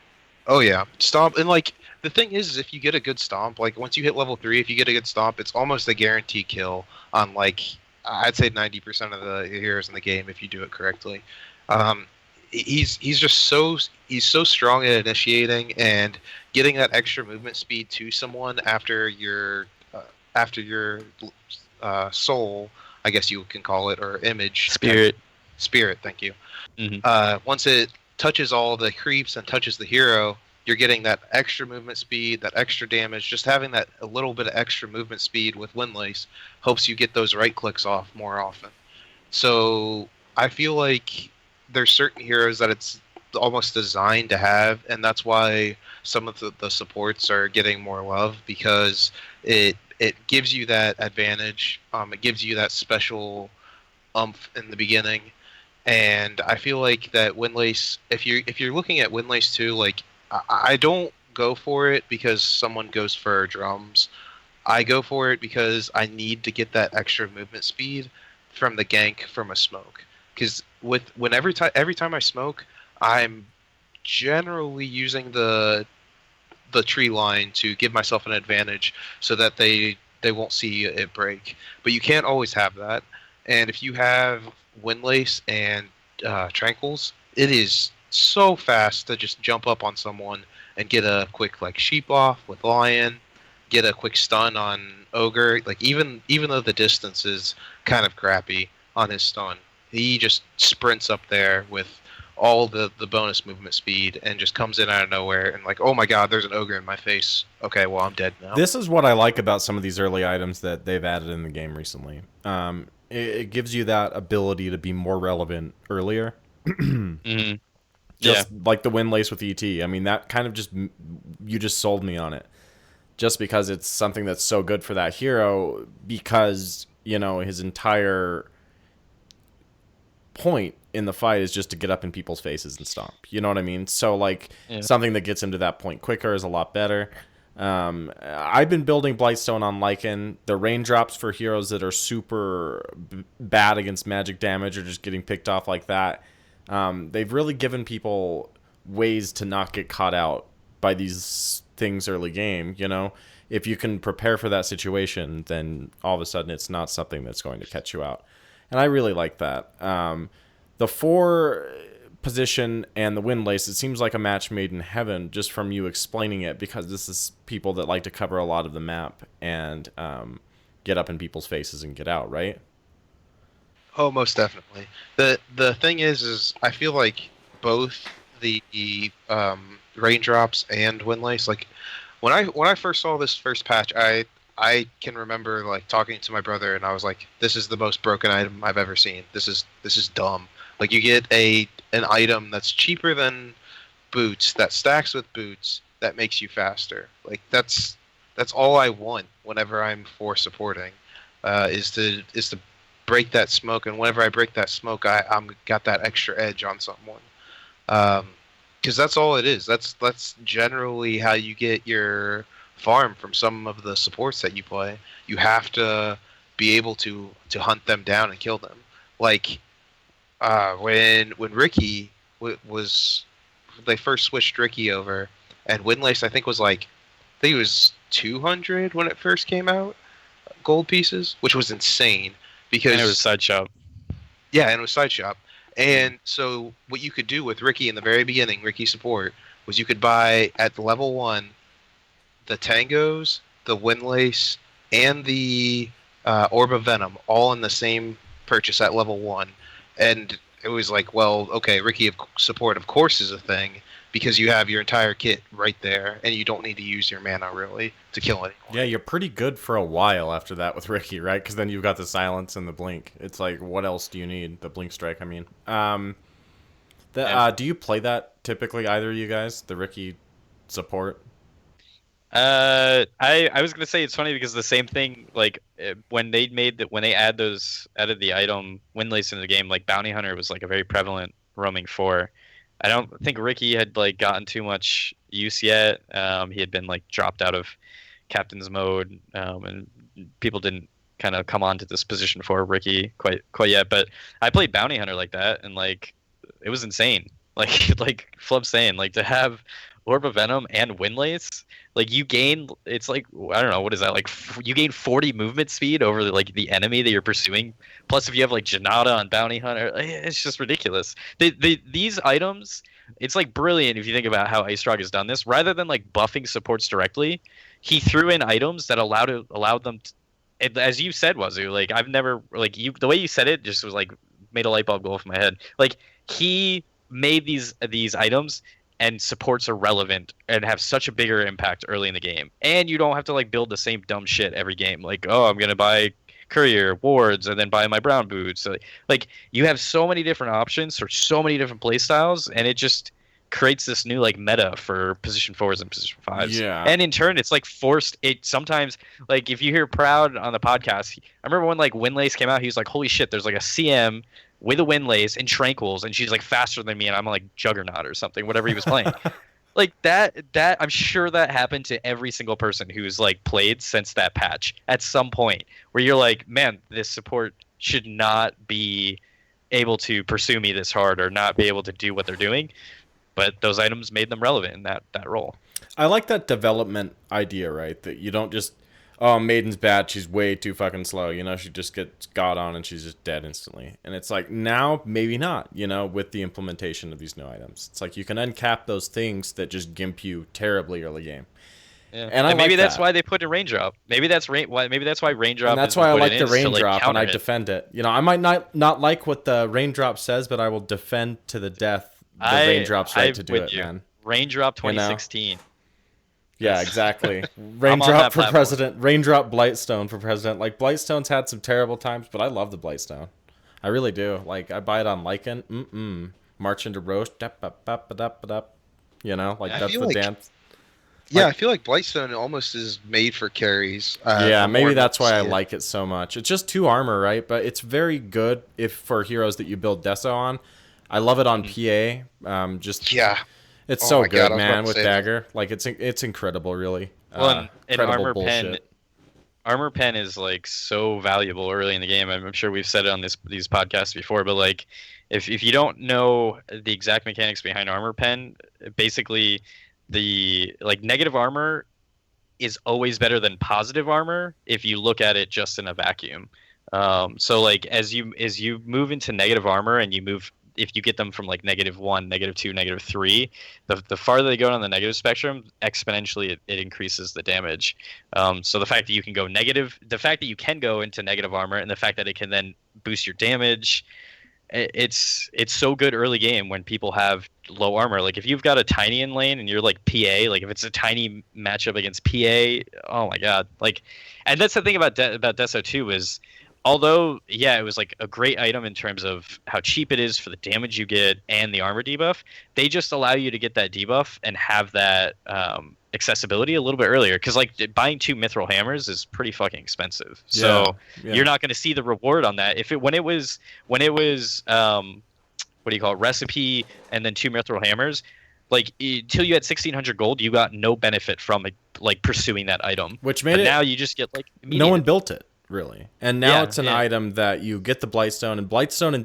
Oh yeah, stomp, and like the thing is if you get a good stomp, like once you hit level 3, if you get a good stomp, it's almost a guaranteed kill on like I'd say 90% of the heroes in the game if you do it correctly. He's just so strong at initiating and getting that extra movement speed to someone after your soul, I guess you can call it, or image. Spirit, thank you. Mm-hmm. Once it touches all the creeps and touches the hero, you're getting that extra movement speed, that extra damage. Just having that a little bit of extra movement speed with Windlace helps you get those right clicks off more often. So I feel like there's certain heroes that it's almost designed to have, and that's why some of the supports are getting more love, because it gives you that advantage. It gives you that special umph in the beginning, and I feel like that Windlace. If you're looking at Windlace too, like I don't go for it because someone goes for drums. I go for it because I need to get that extra movement speed from the gank from a smoke. Because every time I smoke, I'm generally using the tree line to give myself an advantage so that they won't see it break. But you can't always have that. And if you have Windlace and Tranquils, it is so fast to just jump up on someone and get a quick like sheep off with Lion, get a quick stun on Ogre. Like even though the distance is kind of crappy on his stun, he just sprints up there with all the bonus movement speed and just comes in out of nowhere and like, oh my god, there's an Ogre in my face. Okay, well, I'm dead now. This is what I like about some of these early items that they've added in the game recently. It gives you that ability to be more relevant earlier. Mm-hmm. Just like the Windlace with ET. I mean, that kind of you just sold me on it. Just because it's something that's so good for that hero, because, you know, his entire point in the fight is just to get up in people's faces and stomp. You know what I mean? So, like, something that gets him to that point quicker is a lot better. I've been building Blightstone on Lycan. The raindrops for heroes that are super bad against magic damage or just getting picked off like that, they've really given people ways to not get caught out by these things early game. You know, if you can prepare for that situation, then all of a sudden it's not something that's going to catch you out. And I really like that. The 4 position and the Windlace, it seems like a match made in heaven just from you explaining it, because this is people that like to cover a lot of the map and get up in people's faces and get out, right? Oh, most definitely. The thing is I feel like both the raindrops and Windlace, like when I first saw this first patch, I can remember like talking to my brother and I was like, this is the most broken item I've ever seen. This is dumb. Like you get an item that's cheaper than boots, that stacks with boots, that makes you faster. Like that's all I want whenever I'm for supporting, is to break that smoke, and whenever I break that smoke, I'm got that extra edge on someone. Because that's all it is. That's generally how you get your farm from some of the supports that you play. You have to be able to hunt them down and kill them. Like when Ricky was, they first switched Ricky over, and Windlace I think was like, I think it was 200 when it first came out, gold pieces, which was insane because it was side shop. Yeah, and it was side shop. And so what you could do with Ricky in the very beginning, Ricky support, was you could buy at level 1 the Tangos, the Windlace, and the Orb of Venom all in the same purchase at level 1. And it was like, well, okay, Riki of Support of course is a thing, because you have your entire kit right there, and you don't need to use your mana, really, to kill anyone. Yeah, you're pretty good for a while after that with Riki, right? Because then you've got the Silence and the Blink. It's like, what else do you need? The Blink Strike, I mean. Do you play that typically, either of you guys? The Riki support? I was gonna say it's funny because the same thing, like when they added the item Windlace into the game, like Bounty Hunter was like a very prevalent roaming 4. I don't think Riki had like gotten too much use yet. He had been like dropped out of captain's mode, and people didn't kind of come onto this position for Riki quite yet. But I played Bounty Hunter like that, and like it was insane. Like Flubb's saying, like to have Orb of Venom and Windlace, like you gain, it's like, I don't know, what is that, like you gain 40 movement speed over like the enemy that you're pursuing, plus if you have like Janata on Bounty Hunter, it's just ridiculous. These items, it's like brilliant if you think about how Ice Rock has done this. Rather than like buffing supports directly, he threw in items that allowed them to, as you said, Wazoo, like I've never, like you, the way you said it just was like made a light bulb go off in my head. Like he made these items and supports are relevant and have such a bigger impact early in the game. And you don't have to like build the same dumb shit every game. Like, oh, I'm going to buy Courier, Wards, and then buy my Brown Boots. So, like, you have so many different options for so many different playstyles, and it just creates this new like meta for position 4s and position 5s. Yeah. And in turn, it's like forced. It sometimes, like, if you hear Proud on the podcast, I remember when like Windlace came out, he was like, holy shit, there's like a CM with a Windlace and Tranquils, and she's like faster than me, and I'm like Juggernaut or something, whatever he was playing. Like that I'm sure that happened to every single person who's like played since that patch at some point, where you're like, man, this support should not be able to pursue me this hard or not be able to do what they're doing. But those items made them relevant in that role. I like that development idea, right? That you don't just, oh, Maiden's bad, she's way too fucking slow, you know, she just gets got on and she's just dead instantly. And it's like, now, maybe not, you know, with the implementation of these new items. It's like you can uncap those things that just gimp you terribly early game. Yeah. And maybe that's why they put a raindrop. Maybe that's why raindrop. And that's why I like the raindrop, like, and I defend it. You know, I might not like what the raindrop says, but I will defend to the death the raindrop's right to do it, man. Raindrop 2016. You know? Yeah, exactly. Raindrop for president. Raindrop Blightstone for president. Like, Blightstone's had some terrible times, but I love the Blightstone. I really do. Like, I buy it on Lycan. March into Roast. You know, like, that's the dance. Yeah, I feel like Blightstone almost is made for carries. Yeah, maybe that's why I like it so much. It's just 2 armor, right? But it's very good if for heroes that you build Deso on. I love it on PA. Yeah. It's so good, man, with Dagger. Like, it's incredible, really. Well, and Armor Pen is, like, so valuable early in the game. I'm sure we've said it on these podcasts before, but, like, if you don't know the exact mechanics behind Armor Pen, basically the, like, negative armor is always better than positive armor if you look at it just in a vacuum. So, like, as you move into negative armor and you move, if you get them from like -1, -2, -3, the farther they go on the negative spectrum, exponentially it increases the damage. So the fact that you can go negative, the fact that you can go into negative armor, and the fact that it can then boost your damage, it's so good early game when people have low armor. Like if you've got a tiny in lane and you're like PA, like if it's a tiny matchup against PA, oh my god! Like, and that's the thing about Deso too is, although, yeah, it was like a great item in terms of how cheap it is for the damage you get and the armor debuff, they just allow you to get that debuff and have that accessibility a little bit earlier. Because like buying 2 Mithril Hammers is pretty fucking expensive. So you're not going to see the reward on that. When it was what do you call it, recipe and then 2 Mithril Hammers, like until you had 1,600 gold, you got no benefit from it, like pursuing that item. Which made it, now you just get like immediate. No one built it. Really, and now it's an item that you get the Blightstone and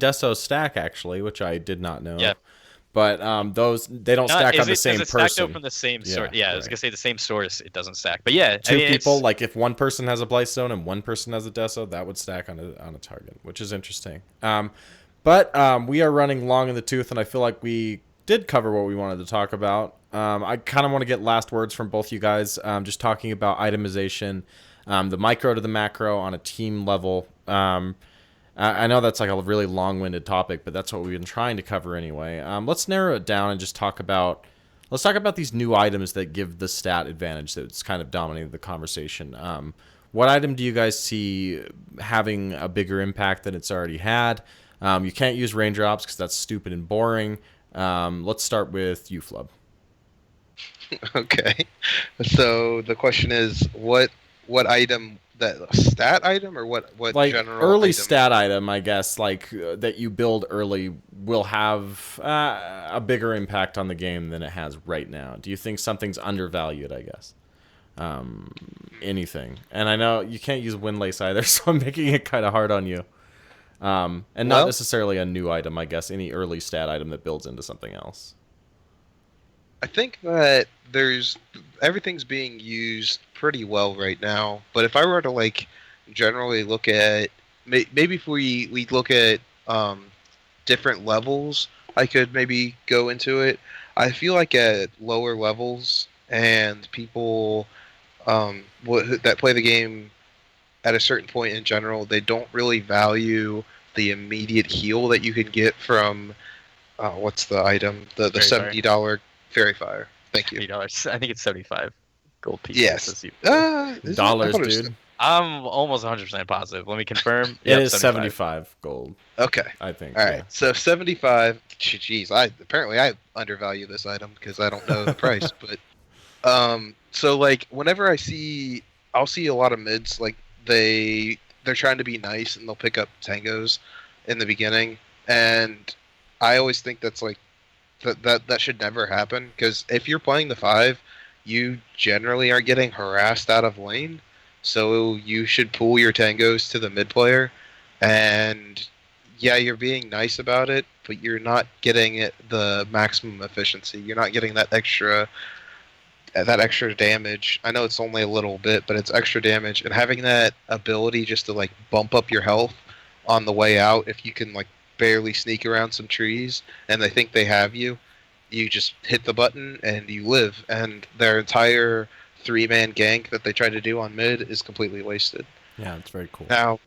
Deso stack actually, which I did not know. Yeah, but those they don't stack on the same person. Stacked from the same source. Yeah, right. I was gonna say the same source. It doesn't stack, but yeah, 2 people. Like if one person has a Blightstone and one person has a Deso, that would stack on a target, which is interesting. But we are running long in the tooth, and I feel like we did cover what we wanted to talk about. I kind of want to get last words from both you guys, just talking about itemization, the micro to the macro on a team level. I know that's like a really long-winded topic, but that's what we've been trying to cover anyway. Let's narrow it down and just talk about these new items that give the stat advantage that's kind of dominated the conversation. What item do you guys see having a bigger impact than it's already had? You can't use raindrops because that's stupid and boring. Let's start with you, Flubb. Okay. So the question is, what item, that stat item, or what like general early item? Stat item, I guess, like that you build early will have a bigger impact on the game than it has right now. Do you think something's undervalued, I guess? Anything. And I know you can't use Windlace either, so I'm making it kind of hard on you. And not necessarily a new item, I guess, any early stat item that builds into something else. I think that everything's being used pretty well right now, but if I were to like generally look at, maybe if we look at different levels, I could maybe go into it. I feel like at lower levels and people that play the game at a certain point in general, they don't really value the immediate heal that you can get from what's the item? The $70 Fairy Fire. Thank you. $70. I think it's 75 gold pieces. Yes. Dollars, dude. I'm almost 100% positive. Let me confirm. It is 75 gold. Okay. I think. All right. So 75. Jeez, apparently I undervalue this item because I don't know the price. But so like whenever I'll see a lot of mids, like they're trying to be nice and they'll pick up tangos in the beginning, and I always think that's like that should never happen, because if you're playing the 5, you generally are getting harassed out of lane. So you should pull your tangos to the mid player, and yeah, you're being nice about it, but you're not getting the maximum efficiency. You're not getting that extra damage. I know it's only a little bit, but it's extra damage, and having that ability just to like bump up your health on the way out, if you can like barely sneak around some trees and they think they have you just hit the button and you live, and their entire 3-man gank that they try to do on mid is completely wasted. Yeah, it's very cool. Now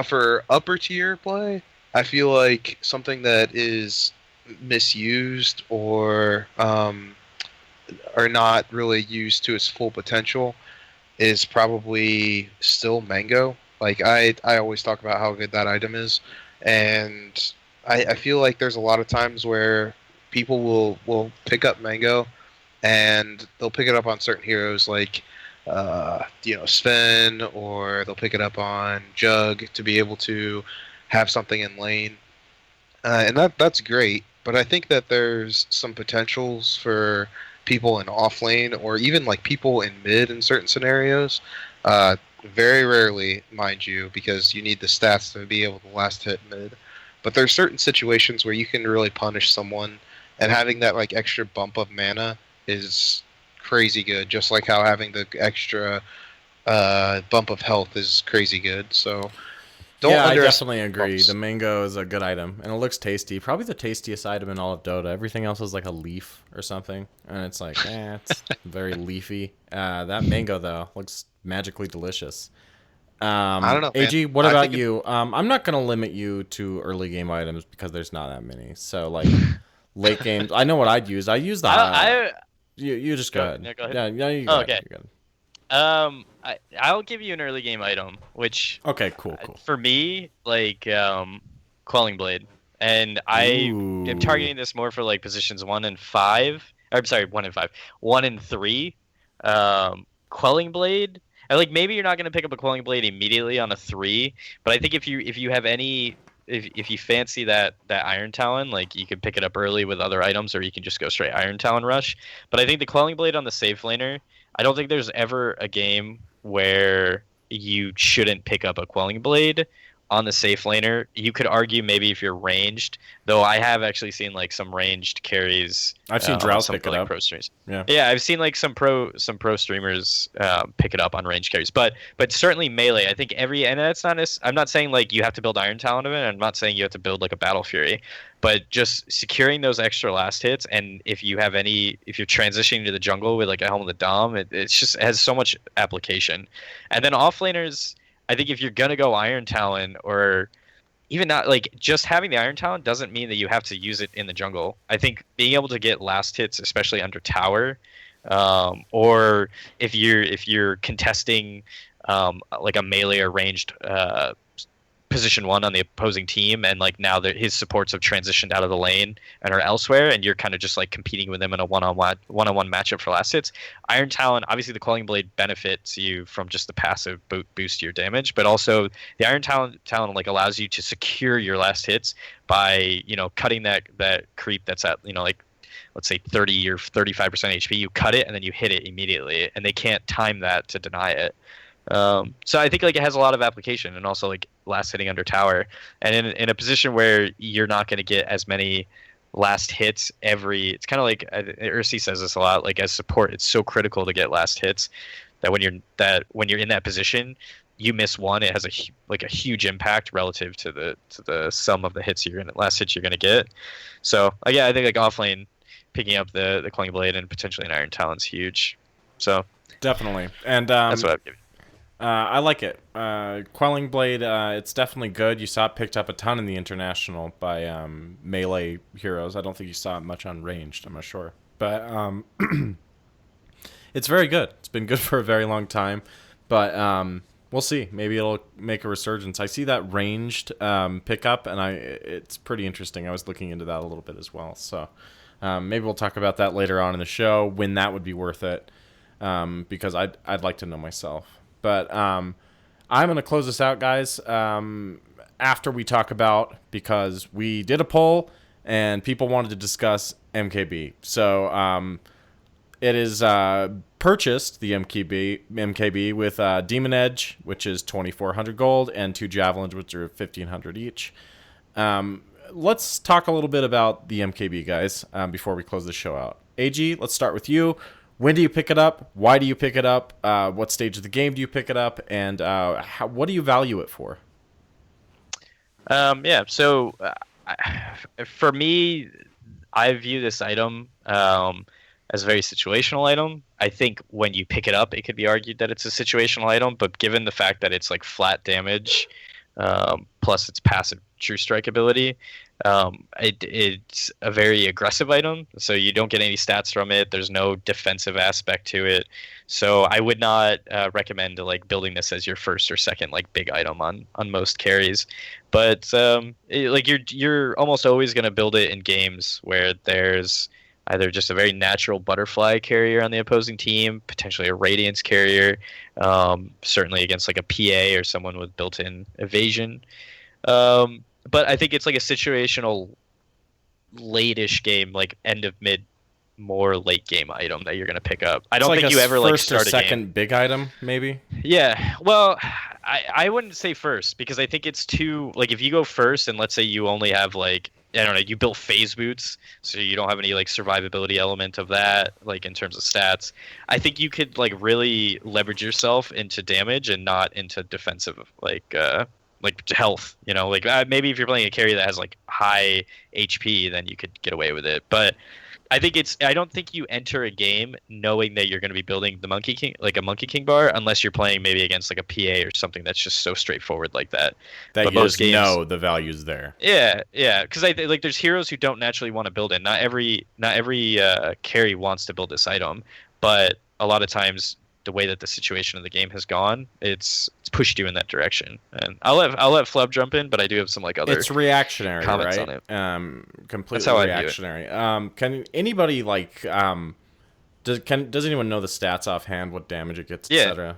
for upper tier play, I feel like something that is misused or not really used to its full potential is probably still Mango. Like I always talk about how good that item is, and I feel like there's a lot of times where people will pick up Mango, and they'll pick it up on certain heroes like Sven, or they'll pick it up on Jug to be able to have something in lane, and that's great. But I think that there's some potentials for people in off lane, or even like people in mid in certain scenarios. Very rarely, mind you, because you need the stats to be able to last hit mid. But there's certain situations where you can really punish someone, and having that like extra bump of mana is crazy good. Just like how having the extra bump of health is crazy good. So I definitely agree. The mango is a good item, and it looks tasty. Probably the tastiest item in all of Dota. Everything else is like a leaf or something, and it's like, it's very leafy. That mango though looks magically delicious. I don't know, AG, what about you? I'm not gonna limit you to early game items because there's not that many. So like late games, I know what I'd use. I use the. You just go ahead. Yeah, go ahead. Yeah, you go okay. Ahead. I'll give you an early game item, which cool. For me, like Quelling Blade, and I am targeting this more for like positions 1 and 5. I'm sorry, 1 and 5, 1 and 3. Quelling Blade, and like maybe you're not gonna pick up a Quelling Blade immediately on a 3, but I think if you have any. If you fancy that Iron Talon, like you can pick it up early with other items, or you can just go straight Iron Talon rush. But I think the Quelling Blade on the safe laner, I don't think there's ever a game where you shouldn't pick up a Quelling Blade on the safe laner. You could argue maybe if you're ranged, though I have actually seen like some ranged carries. I've seen Drowse pick it like up. Pro streamers. Yeah, I've seen like some pro streamers pick it up on range carries, but certainly melee. I think and that's not. I'm not saying like you have to build Iron Talon of it. I'm not saying you have to build like a Battle Fury, but just securing those extra last hits. And if you're transitioning to the jungle with like a Helm of the Dom, it has so much application. And then offlaners, I think if you're gonna go Iron Talon, or even not, like just having the Iron Talon doesn't mean that you have to use it in the jungle. I think being able to get last hits, especially under tower, or if you're contesting like a melee or ranged position 1 on the opposing team, and like now his supports have transitioned out of the lane and are elsewhere, and you're kind of just like competing with him in a one-on-one matchup for last hits. Iron Talon, obviously the Quelling Blade benefits you from just the passive boost to your damage, but also the Iron Talon like allows you to secure your last hits by cutting that creep that's at like let's say 30 or 35% HP. You cut it and then you hit it immediately, and they can't time that to deny it. So I think like it has a lot of application, and also like last hitting under tower, and in a position where you're not going to get as many last hits it's kind of like Ursi says this a lot, like as support it's so critical to get last hits that when you're in that position, you miss one, it has a huge impact relative to the sum of the last hits you're going to get. So yeah, I think like offlane picking up the Quelling Blade and potentially an Iron Talon's huge. So definitely, and that's what I'd give you. I like it. Quelling Blade, it's definitely good. You saw it picked up a ton in the international by melee heroes. I don't think you saw it much on ranged, I'm not sure. But it's very good. It's been good for a very long time. But we'll see. Maybe it'll make a resurgence. I see that ranged pickup, and it's pretty interesting. I was looking into that a little bit as well. So maybe we'll talk about that later on in the show, when that would be worth it, because I'd like to know myself. But I'm going to close this out, guys, after we talk about, because we did a poll and people wanted to discuss MKB. So it is purchased, the MKB with Demon Edge, which is 2,400 gold, and 2 Javelins, which are 1,500 each. Let's talk a little bit about the MKB, guys, before we close the show out. AG, let's start with you. When do you pick it up? Why do you pick it up? What stage of the game do you pick it up? And what do you value it for? So for me, I view this item as a very situational item. I think when you pick it up, it could be argued that it's a situational item, but given the fact that it's like flat damage, plus its passive True Strike ability, it's a very aggressive item, so you don't get any stats from it. There's no defensive aspect to it, so I would not recommend like building this as your first or second like big item on most carries. But like you're almost always going to build it in games where there's either just a very natural butterfly carrier on the opposing team, potentially a Radiance carrier, certainly against like a PA or someone with built-in evasion. But I think it's like a situational late-ish game, like end of mid, more late game item that you're going to pick up. I don't think you ever like start first or second big item, maybe. Yeah, well, I wouldn't say first, because I think it's too, like if you go first and let's say you only have like, I don't know, you built phase boots, so you don't have any like survivability element of that, like in terms of stats. I think you could like really leverage yourself into damage and not into defensive like health, like maybe if you're playing a carry that has like high HP, then you could get away with it. But I don't think you enter a game knowing that you're going to be building the Monkey King, like a Monkey King bar, unless you're playing maybe against like a PA or something that's just so straightforward like that. But you just know the value's there. Yeah, because like there's heroes who don't naturally want to build it. Not every carry wants to build this item, but a lot of times the way that the situation of the game has gone, it's pushed you in that direction. And I'll let Flubb jump in, but I do have some like other. It's reactionary, comments right? On it. Completely That's how reactionary. Can anybody like does anyone know the stats offhand? What damage it gets, etc.?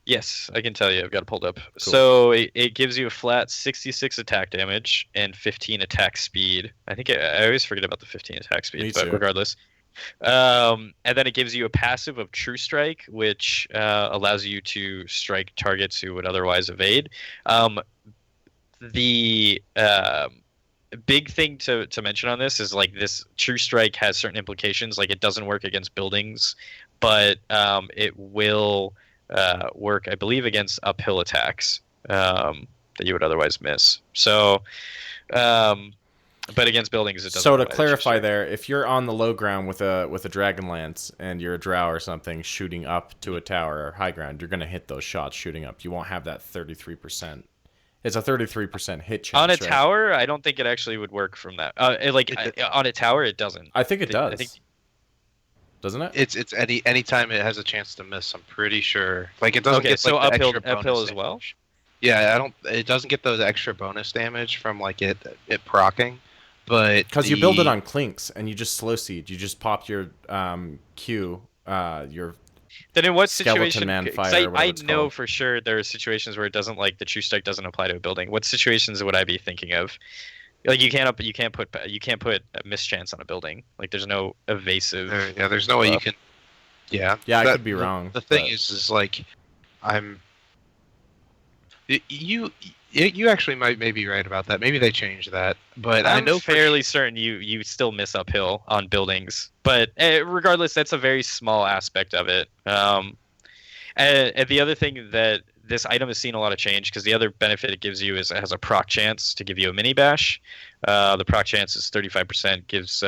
Yes, I can tell you. I've got it pulled up. Cool. So it gives you a flat 66 attack damage and 15 attack speed. I think I always forget about the 15 attack speed, but regardless. And then it gives you a passive of True Strike, which allows you to strike targets who would otherwise evade. the big thing to mention on this is like this True Strike has certain implications. Like it doesn't work against buildings, but it will work, I believe, against uphill attacks that you would otherwise miss. So, but against buildings, it doesn't. So to clarify there, if you're on the low ground with a Dragonlance and you're a drow or something shooting up to a tower or high ground, you're going to hit those shots shooting up. You won't have that 33%. It's a 33% hit chance. On a right? tower, I don't think it actually would work from that. On a tower, it doesn't. I think it does. I think, doesn't it? It's any time it has a chance to miss. I'm pretty sure. Like it doesn't get so like, the uphill extra bonus as well. damage. Yeah, I don't. It doesn't get those extra bonus damage from like it proccing, but because you build it on clinks and you just slow siege. You just pop your Q, your. Then in what situation? I know called. for sure there are situations where it doesn't, like the True Strike doesn't apply to a building. What situations would I be thinking of? Like you can't put a mischance on a building. Like there's no evasive. There's no way you can. Yeah. Yeah, I could be wrong. The thing is like, You actually may be right about that. Maybe they changed that, but I'm I know fairly certain you still miss uphill on buildings. But regardless, that's a very small aspect of it. And the other thing that this item has seen a lot of change, because the other benefit it gives you is it has a proc chance to give you a mini bash. The proc chance is 35%, gives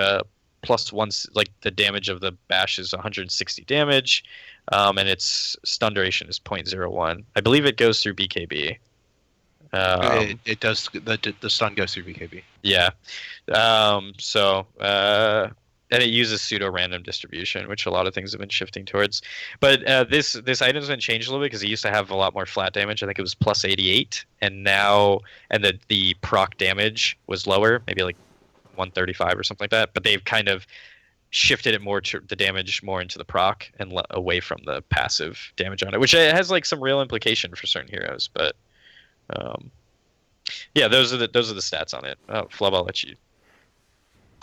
+1, like the damage of the bash is 160 damage, and its stun duration is 0.01. I believe it goes through BKB. It does. The stun goes through BKB. Yeah. And it uses pseudo random distribution, which a lot of things have been shifting towards. But this item's been changed a little bit because it used to have a lot more flat damage. I think it was +88, and the proc damage was lower, maybe like 135 or something like that. But they've kind of shifted it more to the damage more into the proc and away from the passive damage on it, which has like some real implication for certain heroes. But yeah, those are the stats on it. Flubb, I'll let you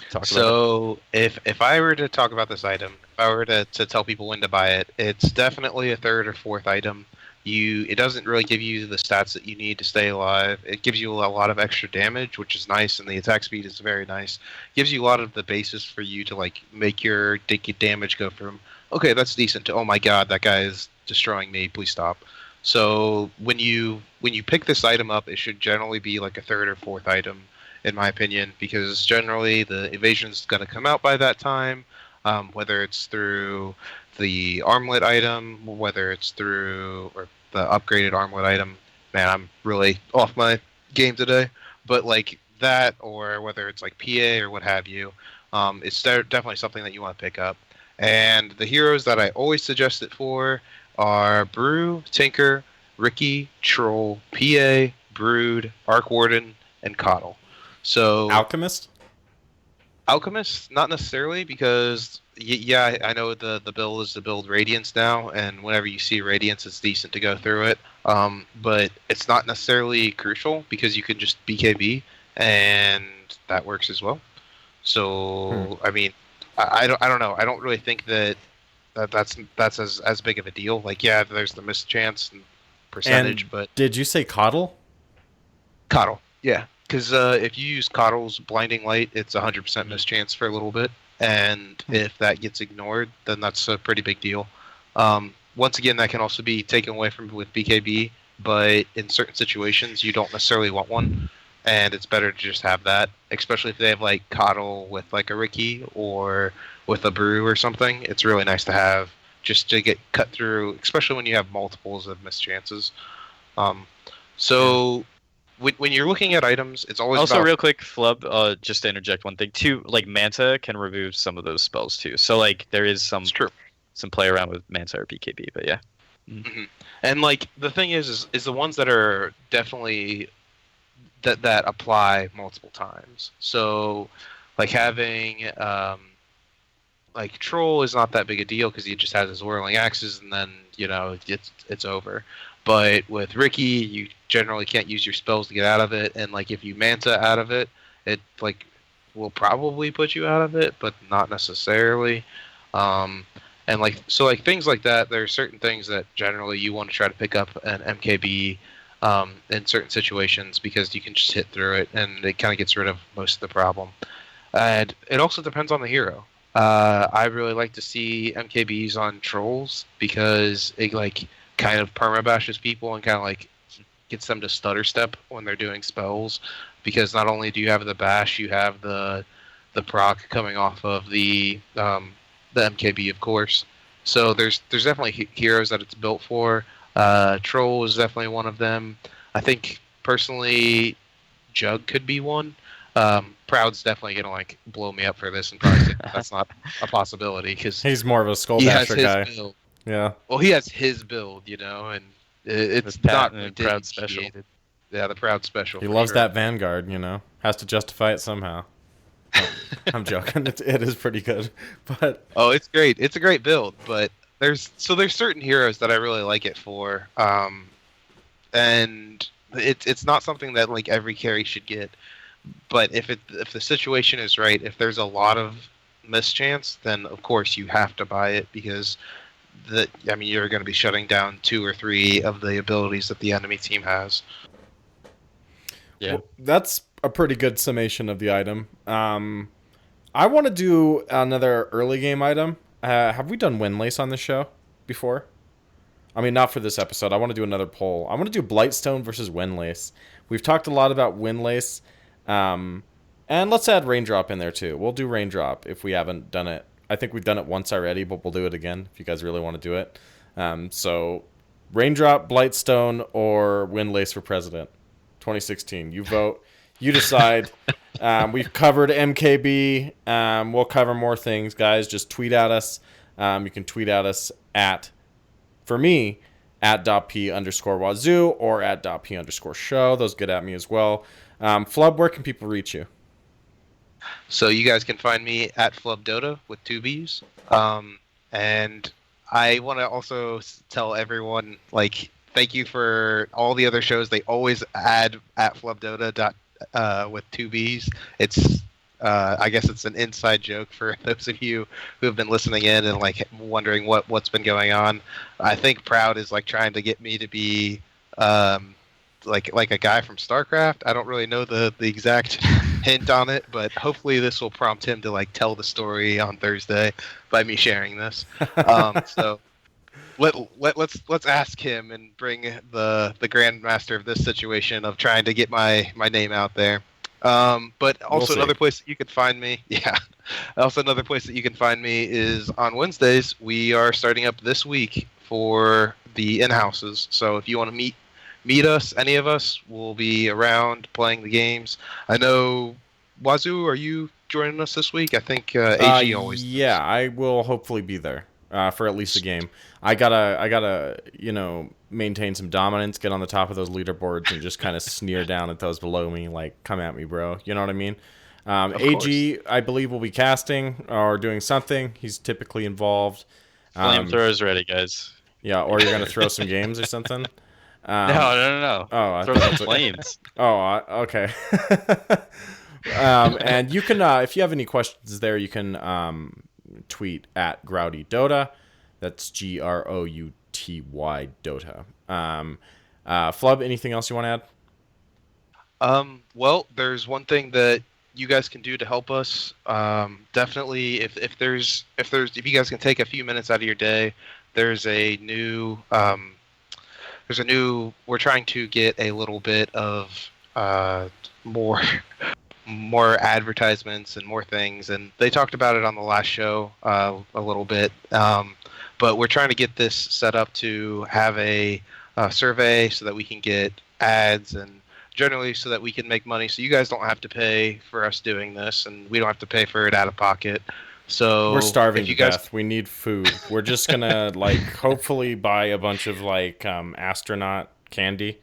talk about it. If I were to talk about this item, if I were to tell people when to buy it, it's definitely a third or fourth item. It doesn't really give you the stats that you need to stay alive. It gives you a lot of extra damage, which is nice, and the attack speed is very nice. It gives you a lot of the basis for you to like make your damage go from, okay, that's decent, to, oh my god, that guy is destroying me, please stop. So when you pick this item up, it should generally be like a third or fourth item, in my opinion, because generally the evasion's going to come out by that time, whether it's through the armlet item, whether it's through or the upgraded armlet item. Man, I'm really off my game today, but like that, or whether it's like PA or what have you, it's definitely something that you want to pick up. And the heroes that I always suggest it for are Brew, Tinker, Ricky, Troll, PA, Brood, Arc Warden, and Coddle. So Alchemist? Alchemist, not necessarily, because yeah, I know the build is to build Radiance now, and whenever you see Radiance, it's decent to go through it. But it's not necessarily crucial because you can just BKB, and that works as well. So I mean, I don't know. I don't really think that's as big of a deal. Like, yeah, there's the mischance and percentage, but did you say Coddle? Coddle, yeah, because if you use Coddle's Blinding Light, it's 100% mischance for a little bit, and if that gets ignored, then that's a pretty big deal. Once again, that can also be taken away from with BKB, but in certain situations, you don't necessarily want one, and it's better to just have that, especially if they have like Coddle with like a Ricky or with a Brew or something. It's really nice to have just to get cut through, especially when you have multiples of mischances. So when you're looking at items, it's always also about... real quick, Flubb, just to interject one thing too. Like Manta can remove some of those spells too. So like there is some play around with Manta or BKB, but yeah. Mm-hmm. And like the thing is the ones that are definitely that apply multiple times. So like having like Troll is not that big a deal because he just has his whirling axes, and then it's over. But with Ricky, you generally can't use your spells to get out of it, and like if you Manta out of it, it like will probably put you out of it, but not necessarily. And like so, like things like that, there are certain things that generally you want to try to pick up an MKB in certain situations because you can just hit through it and it kind of gets rid of most of the problem. And it also depends on the hero. I really like to see MKBs on trolls because it like kind of permabashes people and kind of like gets them to stutter step when they're doing spells. Because not only do you have the bash, you have the proc coming off of the MKB, of course. So there's definitely heroes that it's built for. Troll is definitely one of them. I think personally, Jug could be one. Proud's definitely gonna like blow me up for this and probably say that's not a possibility because he's more of a skull basher guy. Build. Yeah. Well, he has his build, and it's not Proud special. Yeah, the Proud special. He loves that Vanguard, Has to justify it somehow. I'm joking. It is pretty good, but it's great. It's a great build, but there's certain heroes that I really like it for, and it's not something that like every carry should get. But if the situation is right, if there's a lot of mischance, then of course you have to buy it because you're going to be shutting down 2 or 3 of the abilities that the enemy team has. Yeah, well, that's a pretty good summation of the item. I want to do another early game item. Have we done Windlace on this show before? I mean, not for this episode. I want to do another poll. I want to do Blightstone versus Windlace. We've talked a lot about Windlace. And let's add Raindrop in there too. We'll do Raindrop if we haven't done it. I think we've done it once already, but we'll do it again if you guys really want to do it. So Raindrop, Blightstone, or Windlace for president 2016. You vote. You decide. We've covered MKB. We'll cover more things, guys. Just tweet at us. You can tweet at us for me, at @p_wazoo or at @p_show. Those get at me as well. Flubb, where can people reach you? So you guys can find me at Flubb Dota with 2 B's. And I want to also tell everyone, thank you for all the other shows. They always add at Flubb Dota with 2 B's. It's I guess it's an inside joke for those of you who have been listening in and wondering what's been going on. I think Proud is trying to get me to be like a guy from StarCraft. I don't really know the exact hint on it, but hopefully this will prompt him to tell the story on Thursday by me sharing this. So let's ask him and bring the grandmaster of this situation of trying to get my name out there. But also another place that you can find me. Yeah. Also another place that you can find me is on Wednesdays. We are starting up this week for the in-houses. So if you want to meet us, any of us, will be around playing the games. I know, Wazoo, are you joining us this week? I think AG always does. Yeah, I will hopefully be there for at least a game. I gotta maintain some dominance, get on the top of those leaderboards, and just kind of sneer down at those below me, come at me, bro. You know what I mean? AG, I believe, will be casting or doing something. He's typically involved. Flamethrowers ready, guys. Yeah, or you're gonna throw some games or something. No. Oh, throw some flames. Oh, okay. And you can, if you have any questions there, you can tweet at Grouty Dota. That's GROUTY Dota. Flubb, anything else you want to add? Well, there's one thing that you guys can do to help us. Definitely, if you guys can take a few minutes out of your day, there's a new. We're trying to get a little bit of more advertisements and more things, and they talked about it on the last show a little bit. But we're trying to get this set up to have a survey so that we can get ads and generally so that we can make money. So you guys don't have to pay for us doing this, and we don't have to pay for it out of pocket. So we're starving to death. We need food. We're just gonna hopefully buy a bunch of astronaut candy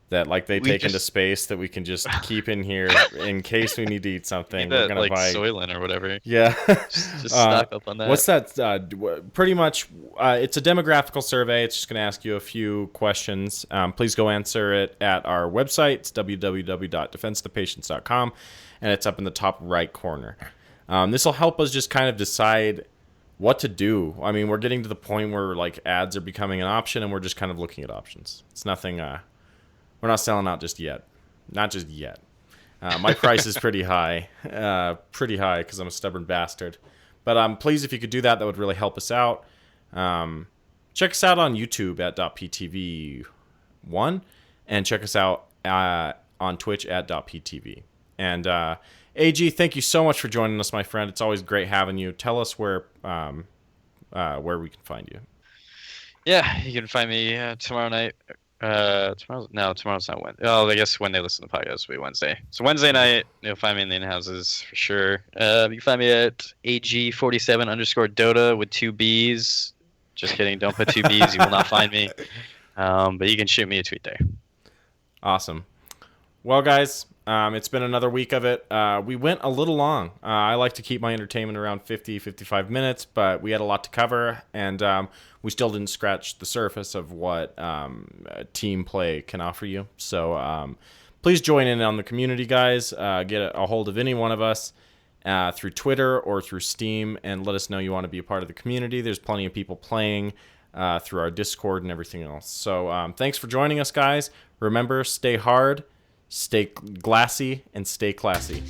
that they take into space that we can just keep in here in case we need to eat something. We're gonna buy Soylent or whatever. Yeah, just stock up on that. What's that? Pretty much, it's a demographical survey. It's just gonna ask you a few questions. Please go answer it at our website. It's www.defensethepatients.com, and it's up in the top right corner. This will help us just kind of decide what to do. I mean, we're getting to the point where ads are becoming an option, and we're just kind of looking at options. It's nothing We're not selling out just yet. Not just yet. My price is pretty high. Because I'm a stubborn bastard. But please, if you could do that, that would really help us out. Check us out on YouTube at .ptv1. And check us out on Twitch at .ptv. And AG, thank you so much for joining us, my friend. It's always great having you. Tell us where we can find you. Yeah, you can find me tomorrow night. Tomorrow's not Wednesday. Oh, I guess when they listen to the podcast will be Wednesday. So Wednesday night, you'll find me in the in-houses for sure. You can find me at AG47_Dota with 2 B's. Just kidding. Don't put 2 B's. You will not find me. But you can shoot me a tweet there. Awesome. Well, guys, it's been another week of it. We went a little long. I like to keep my entertainment around 50, 55 minutes, but we had a lot to cover, and we still didn't scratch the surface of what team play can offer you. So please join in on the community, guys. Get a hold of any one of us through Twitter or through Steam, and let us know you want to be a part of the community. There's plenty of people playing through our Discord and everything else. So thanks for joining us, guys. Remember, stay hard, stay glassy, and stay classy.